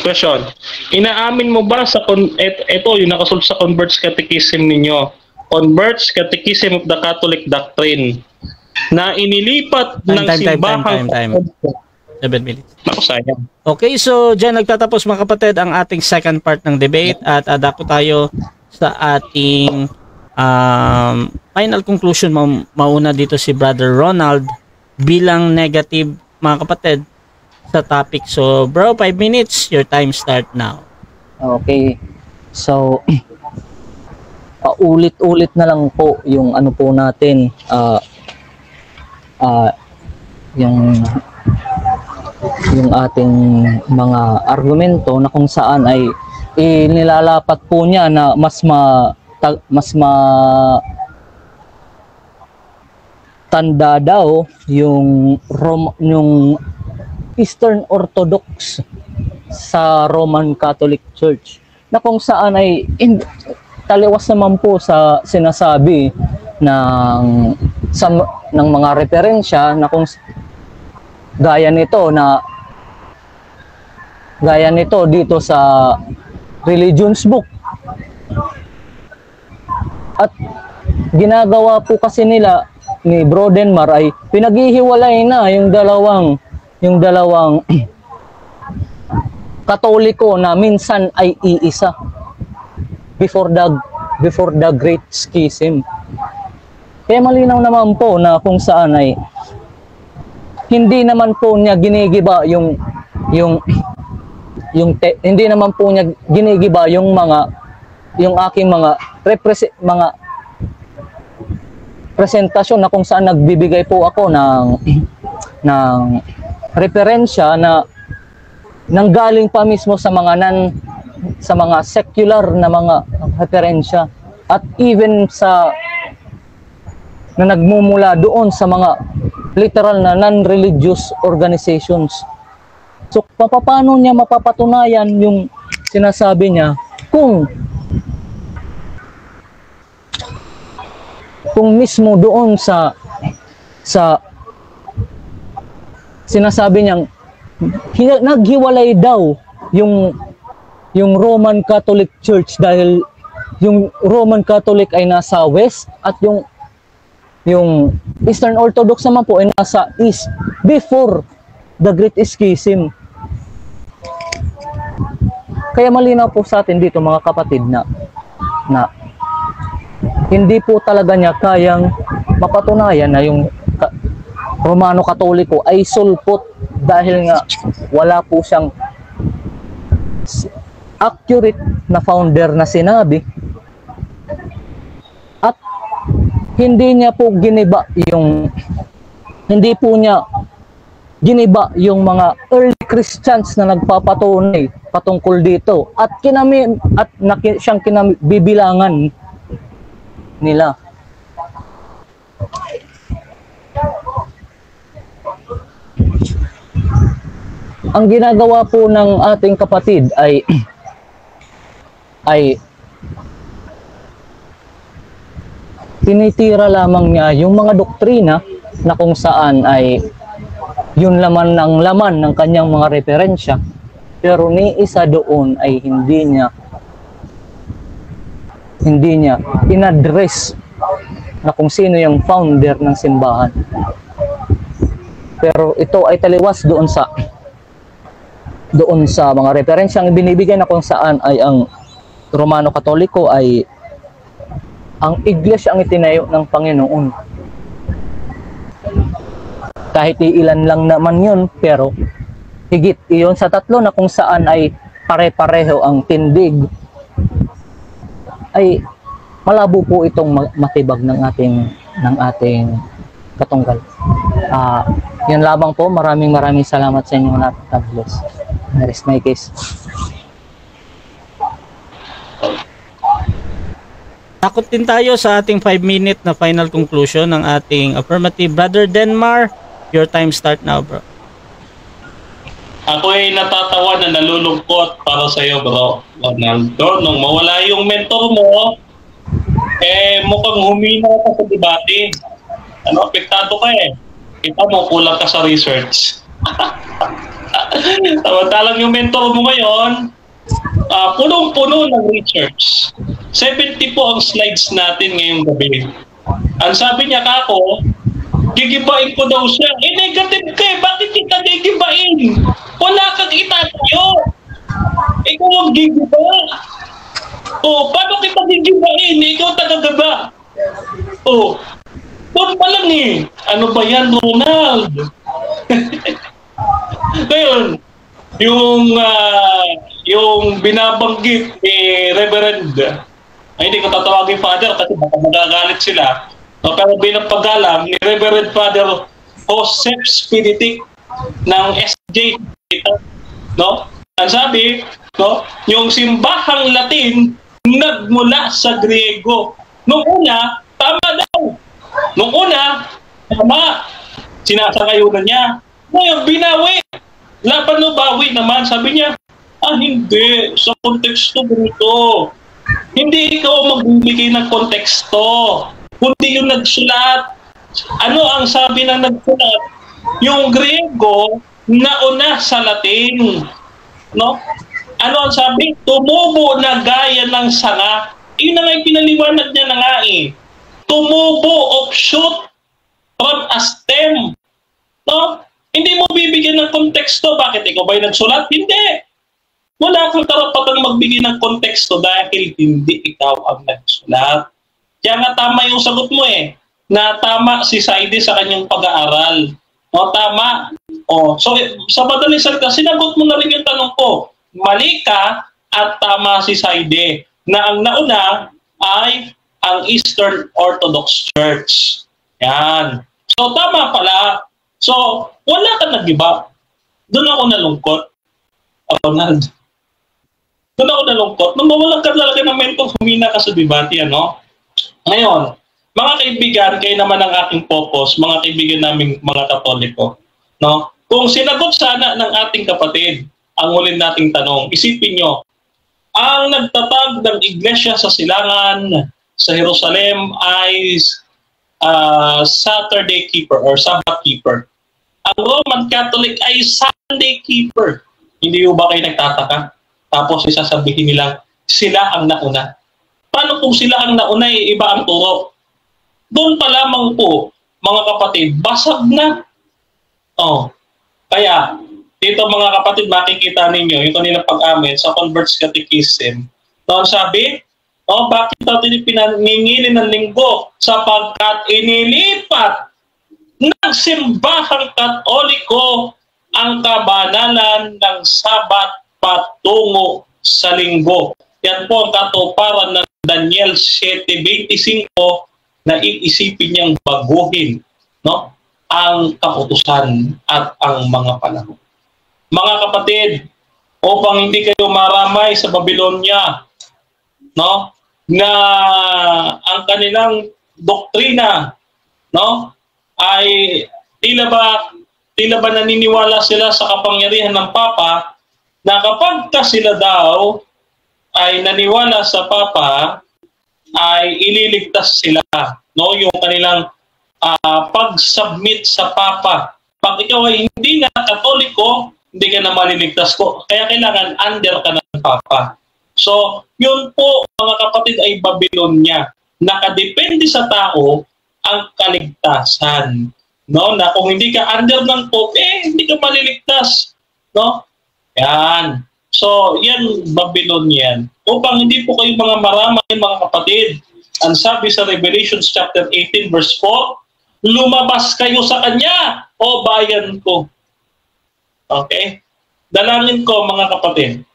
Question. Inaamin mo ba sa ito yung nakasulot sa Converts Catechism ninyo? Converts Catechism of the Catholic Doctrine na inilipat ng simbahang time. 7 minutes. Naku, sayang. Okay, so dyan nagtatapos mga kapatid ang ating second part ng debate at dako tayo sa ating final conclusion. Mauna dito si Brother Ronald bilang negative mga kapatid sa topic. So bro, 5 minutes, your time start now. Okay. So paulit-ulit na lang po yung ano po natin yung ating mga argumento na kung saan ay nilalapat po niya na mas tanda daw yung Eastern Orthodox sa Roman Catholic Church. na kung saan ay taliwas naman po sa sinasabi ng mga referensya na kung gaya nito dito sa Religions Book. At ginagawa po kasi nila ni Bro Denmar ay pinaghihiwalay na yung dalawang Katoliko na minsan ay iisa before the Great Schism. Kaya malinaw naman po na kung saan ay hindi naman po niya ginigiba hindi naman po niya ginigiba yung aking mga presentasyon na kung saan nagbibigay po ako ng referensya na nanggaling pa mismo sa mga secular na mga referensya at even na nagmumula doon sa mga literal na non-religious organizations. So paano niya mapapatunayan yung sinasabi niya kung mismo doon sa sinasabi niyang naghiwalay daw yung Roman Catholic Church dahil yung Roman Catholic ay nasa West at yung Eastern Orthodox naman po ay nasa East before the Great Schism. Kaya malinaw po sa atin dito mga kapatid na hindi po talaga niya kayang mapatunayan na yung Romano Katoliko ay sulpot dahil nga wala po siyang accurate na founder na sinabi at hindi po niya giniba yung mga early Christians na nagpapatunay patungkol dito at siyang kinabibilangan nila. Ang ginagawa po ng ating kapatid ay tinitira lamang niya yung mga doktrina na kung saan ay yun laman ng kanyang mga referensya, pero ni isa doon ay hindi niya inaddress na kung sino yung founder ng simbahan. Pero ito ay taliwas doon sa mga referensyang binibigay na kung saan ay ang Romano Katoliko ay ang iglesia ang itinayo ng Panginoon. Kahit ilan lang naman yun, pero higit iyon sa tatlo na kung saan ay pare-pareho ang tindig, ay malabo po itong matibag ng ating katunggal. Yan lamang po. Maraming salamat sa inyo lahat. God bless. That is my case. Takot din tayo sa ating 5-minute na final conclusion ng ating affirmative. Brother Denmar, your time start now, bro. Ako ay natatawa na nalulungkot para sa iyo, bro. Ronaldo, nung mawala yung mentor mo, mukhang humina ka sa debate. Apektado ka eh. Kita mo, kulang ka sa research. Tawalang yung mentor mo ngayon, punong-puno ng research. 70 po ang slides natin ngayong gabi. Ang sabi niya kako, gigibain ko daw siya. Negative ka eh. Bakit kita gigibain? Wala kang itatayo. Ikaw ang gigiba. Paano kita gigibain? Ikaw tagagaba. Doon pa lang eh. Ano ba yan, Ronald? Ngayon, yung binabanggit ni Reverend, hindi ko tatawagin Father kasi baka magagalit sila. Pero bilang paggalang ni Reverend Father Joseph Spiritic ng SJ, no? Ang sabi, no, yung simbahang Latin nagmula sa Griego. Nung una, tama daw. Nung una, tama. Sinasangayunan niya. Ngayon, binawi. Laban no bawi naman, sabi niya, Hindi. Sa konteksto ganito. Hindi ikaw magbibigay ng konteksto. Kundi yung nagsulat. Ano ang sabi ng nagsulat? Yung Grego, nauna sa Latin. No? Ano ang sabi? Tumubo na gaya ng sanga. Yun na nga yung pinaliwanag niya na nga eh. Tumubo, offshoot from a stem. No? Hindi mo bibigyan ng konteksto. Bakit? Ikaw ba'y nagsulat? Hindi. Wala kang karapatang magbigay ng konteksto dahil hindi ikaw ang nagsulat. Kaya nga tama yung sagot mo eh. Na tama si Saide sa kanyang pag-aaral. O, tama. O, so, sa madaling salita, sinagot mo na rin yung tanong ko. Mali ka at tama si Saide na ang nauna ay ang Eastern Orthodox Church. Yan. So, tama pala. So, wala ka nag-iba. Doon ako nalungkot. Ronald. Doon ako nalungkot. Nung mawalan ka talaga ng mentong humina ka sa debate, ano? Ngayon, mga kaibigan, kayo naman ang aking focus, mga kaibigan naming mga Katoliko. No? Kung sinagot sana ng ating kapatid, ang ulit nating tanong, isipin nyo, ang nagtatag ng iglesia sa Silangan, sa Jerusalem ay Saturday keeper or Sabbath keeper. Ang Roman Catholic ay Sunday keeper. Hindi ba kayo nagtataka? Tapos isasabihin nilang sila ang nauna. Paano kung sila ang nauna, iba ang turo? Doon pa lamang po, mga kapatid, basag na. Oh. Kaya, dito mga kapatid, makikita ninyo yung kanilang pag-amin sa Converts Catechism. Doon sabi, bakit natin pinangingili ng linggo? Sapagkat inilipat ng simbahang Katoliko ang kabanalan ng Sabat patungo sa linggo. Yan po ang katuparan ng Daniel 7:25 na iisipin niyang baguhin, no, ang kautusan at ang mga panahon. Mga kapatid, upang hindi kayo maramay sa Babylonia, no, na ang kanilang doktrina, no, ay tila ba naniniwala sila sa kapangyarihan ng Papa na kapag ka sila daw ay naniwala sa Papa, ay ililigtas sila. No? Yung kanilang pag-submit sa Papa. Pag ikaw ay hindi na Katoliko, hindi ka na maliligtas ko. Kaya kailangan under ka ng Papa. So, yun po mga kapatid ay Babylonia. Nakadepende sa tao ang kaligtasan. No? Na kung hindi ka under ng Pope, hindi ka maliligtas. No? Yan. So, yan, Babylonian. Upang hindi po kayo mga maramay, mga kapatid, ang sabi sa Revelation chapter 18 verse 4, lumabas kayo sa Kanya, o bayan ko. Okay? Dalangin ko, mga kapatid,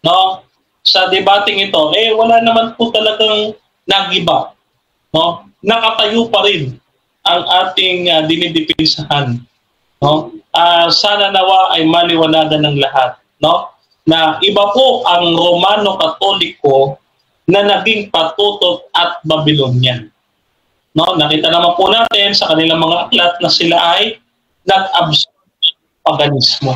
no? Sa debating ito, wala naman po talagang nagiba. No? Nakatayo pa rin ang ating dinidipinsahan. No? Sana nawa ay maliwanagan ng lahat, no? Na iba po ang Romano Katoliko na naging patutot at Babylonian. No? Nakita naman po natin sa kanilang mga aklat na sila ay nag-absorb ng paganismo.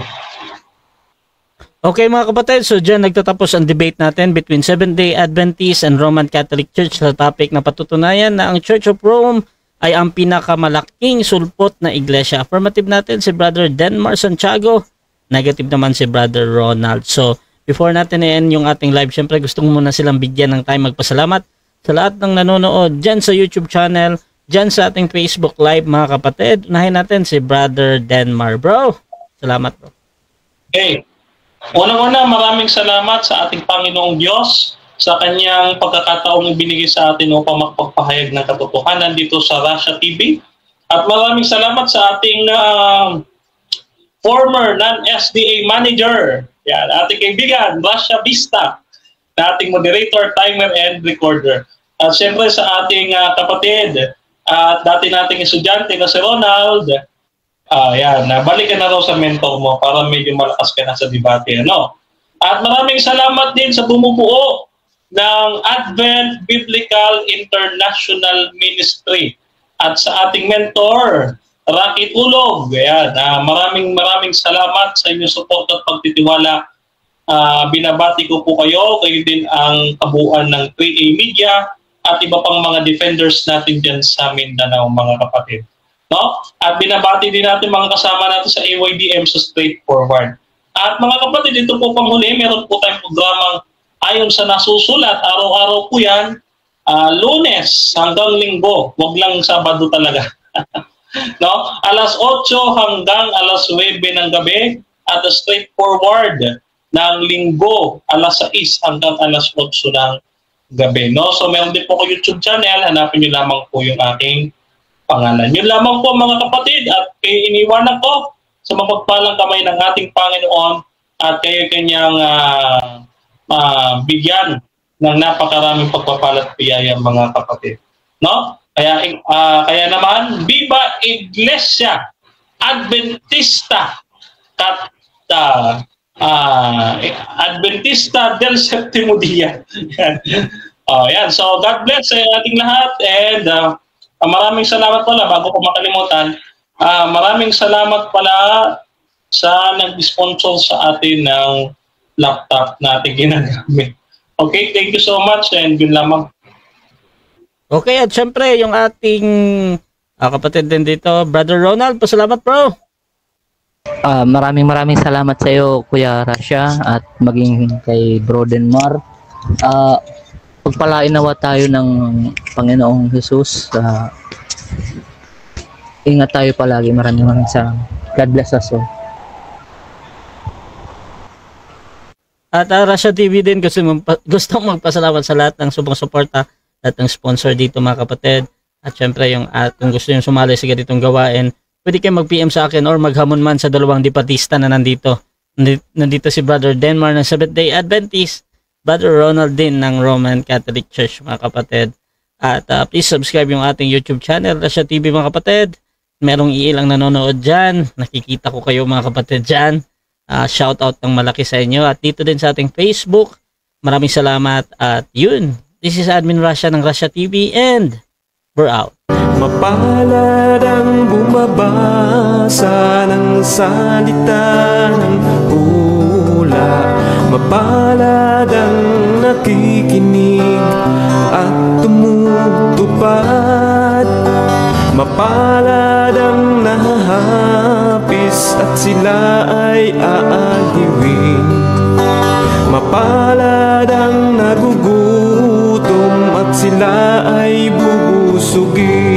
Okay mga kapatid, so dyan nagtatapos ang debate natin between Seventh-day Adventist and Roman Catholic Church sa topic na patutunayan na ang Church of Rome ay ang pinakamalaking sulpot na iglesia. Affirmative natin si Brother Denmar Santiago, negative naman si Brother Ronald. So, before natin i-end yung ating live, syempre gusto ko muna silang bigyan ng time magpasalamat sa lahat ng nanonood dyan sa YouTube channel, dyan sa ating Facebook live mga kapatid. Unahin natin si Brother Denmar. Bro, salamat bro. Okay. Unang-una, maraming salamat sa ating Panginoong Diyos sa kanyang pagkakataong binigay sa atin upang magpapahayag ng katotohanan dito sa Russia TV. At maraming salamat sa ating former non-SDA manager, yan, ating kaibigan, Russia Vista, na ating moderator, timer, and recorder. At siyempre sa ating kapatid at dati nating estudyante na si Ronald, yan, balik ka na raw sa mentor mo para medyo malakas ka na sa debate. Ano? At maraming salamat din sa bumubuo ng Advent Biblical International Ministry at sa ating mentor, Rocky Tulog. Ayan, maraming salamat sa inyong support at pagtitiwala binabati ko po kayo din ang kabuuan ng 3A Media at iba pang mga defenders natin dyan sa Mindanao, mga kapatid. No? At binabati din natin mga kasama natin sa AYDM sa Straightforward. At mga kapatid, ito po panghuli, meron po tayong programang ayon sa nasusulat, araw-araw po yan, Lunes hanggang Linggo, wag lang Sabado talaga. No? Alas 8 hanggang alas 9 ng gabi at Straightforward ng Linggo, alas 6 hanggang alas 8 ng gabi. No? So meron din po ko YouTube channel, hanapin nyo lamang po yung aking pangalan. Yun lamang po mga kapatid, at iniwanan ko sa mapagpalang kamay ng ating Panginoon at kayo kanyang bigyan ng napakaraming pagpapalat biyaya mga kapatid. No? Kaya naman, Viva Iglesia Adventista Adventista del Septimo Dia. Yan. So God bless sa ating lahat, and maraming salamat pala, bago ko makalimutan, maraming salamat pala sa nag-sponsor sa atin ng laptop natin ginagamit. Okay, thank you so much, and yun lamang. Okay, at syempre yung ating kapatid din dito, Brother Ronald, pasalamat bro. Maraming salamat sa iyo, Kuya Rasha, at maging kay Bro Denmar. Pagpalain nawa tayo ng Panginoong Jesus. Ingat tayo palagi. Maraming salamat. God bless us all. At Rasha TV din gustong magpasalamat sa lahat ng sumusuporta at ng sponsor dito mga kapatid. At syempre kung gusto nyo sumali sa ganitong gawain, pwede kayo mag-PM sa akin or maghamon man sa dalawang dipatista na nandito. Nandito si Brother Denmar ng Seventh-day Adventist, Brother Ronald din ng Roman Catholic Church mga kapatid. At please subscribe yung ating YouTube channel, Rasha TV mga kapatid. Merong iilang nanonood dyan. Nakikita ko kayo mga kapatid dyan. Shout out ng malaki sa inyo. At dito din sa ating Facebook. Maraming salamat. At yun, this is Admin Rasha ng Rasha TV, and we're out. Mapalad ang bumabasa ng salita ng pula. Mapalad ang nakikinig at tumutupad. Mapalad ang nahahapis at sila ay aaliwin. Mapalad ang nagugutom at sila ay bubusugin.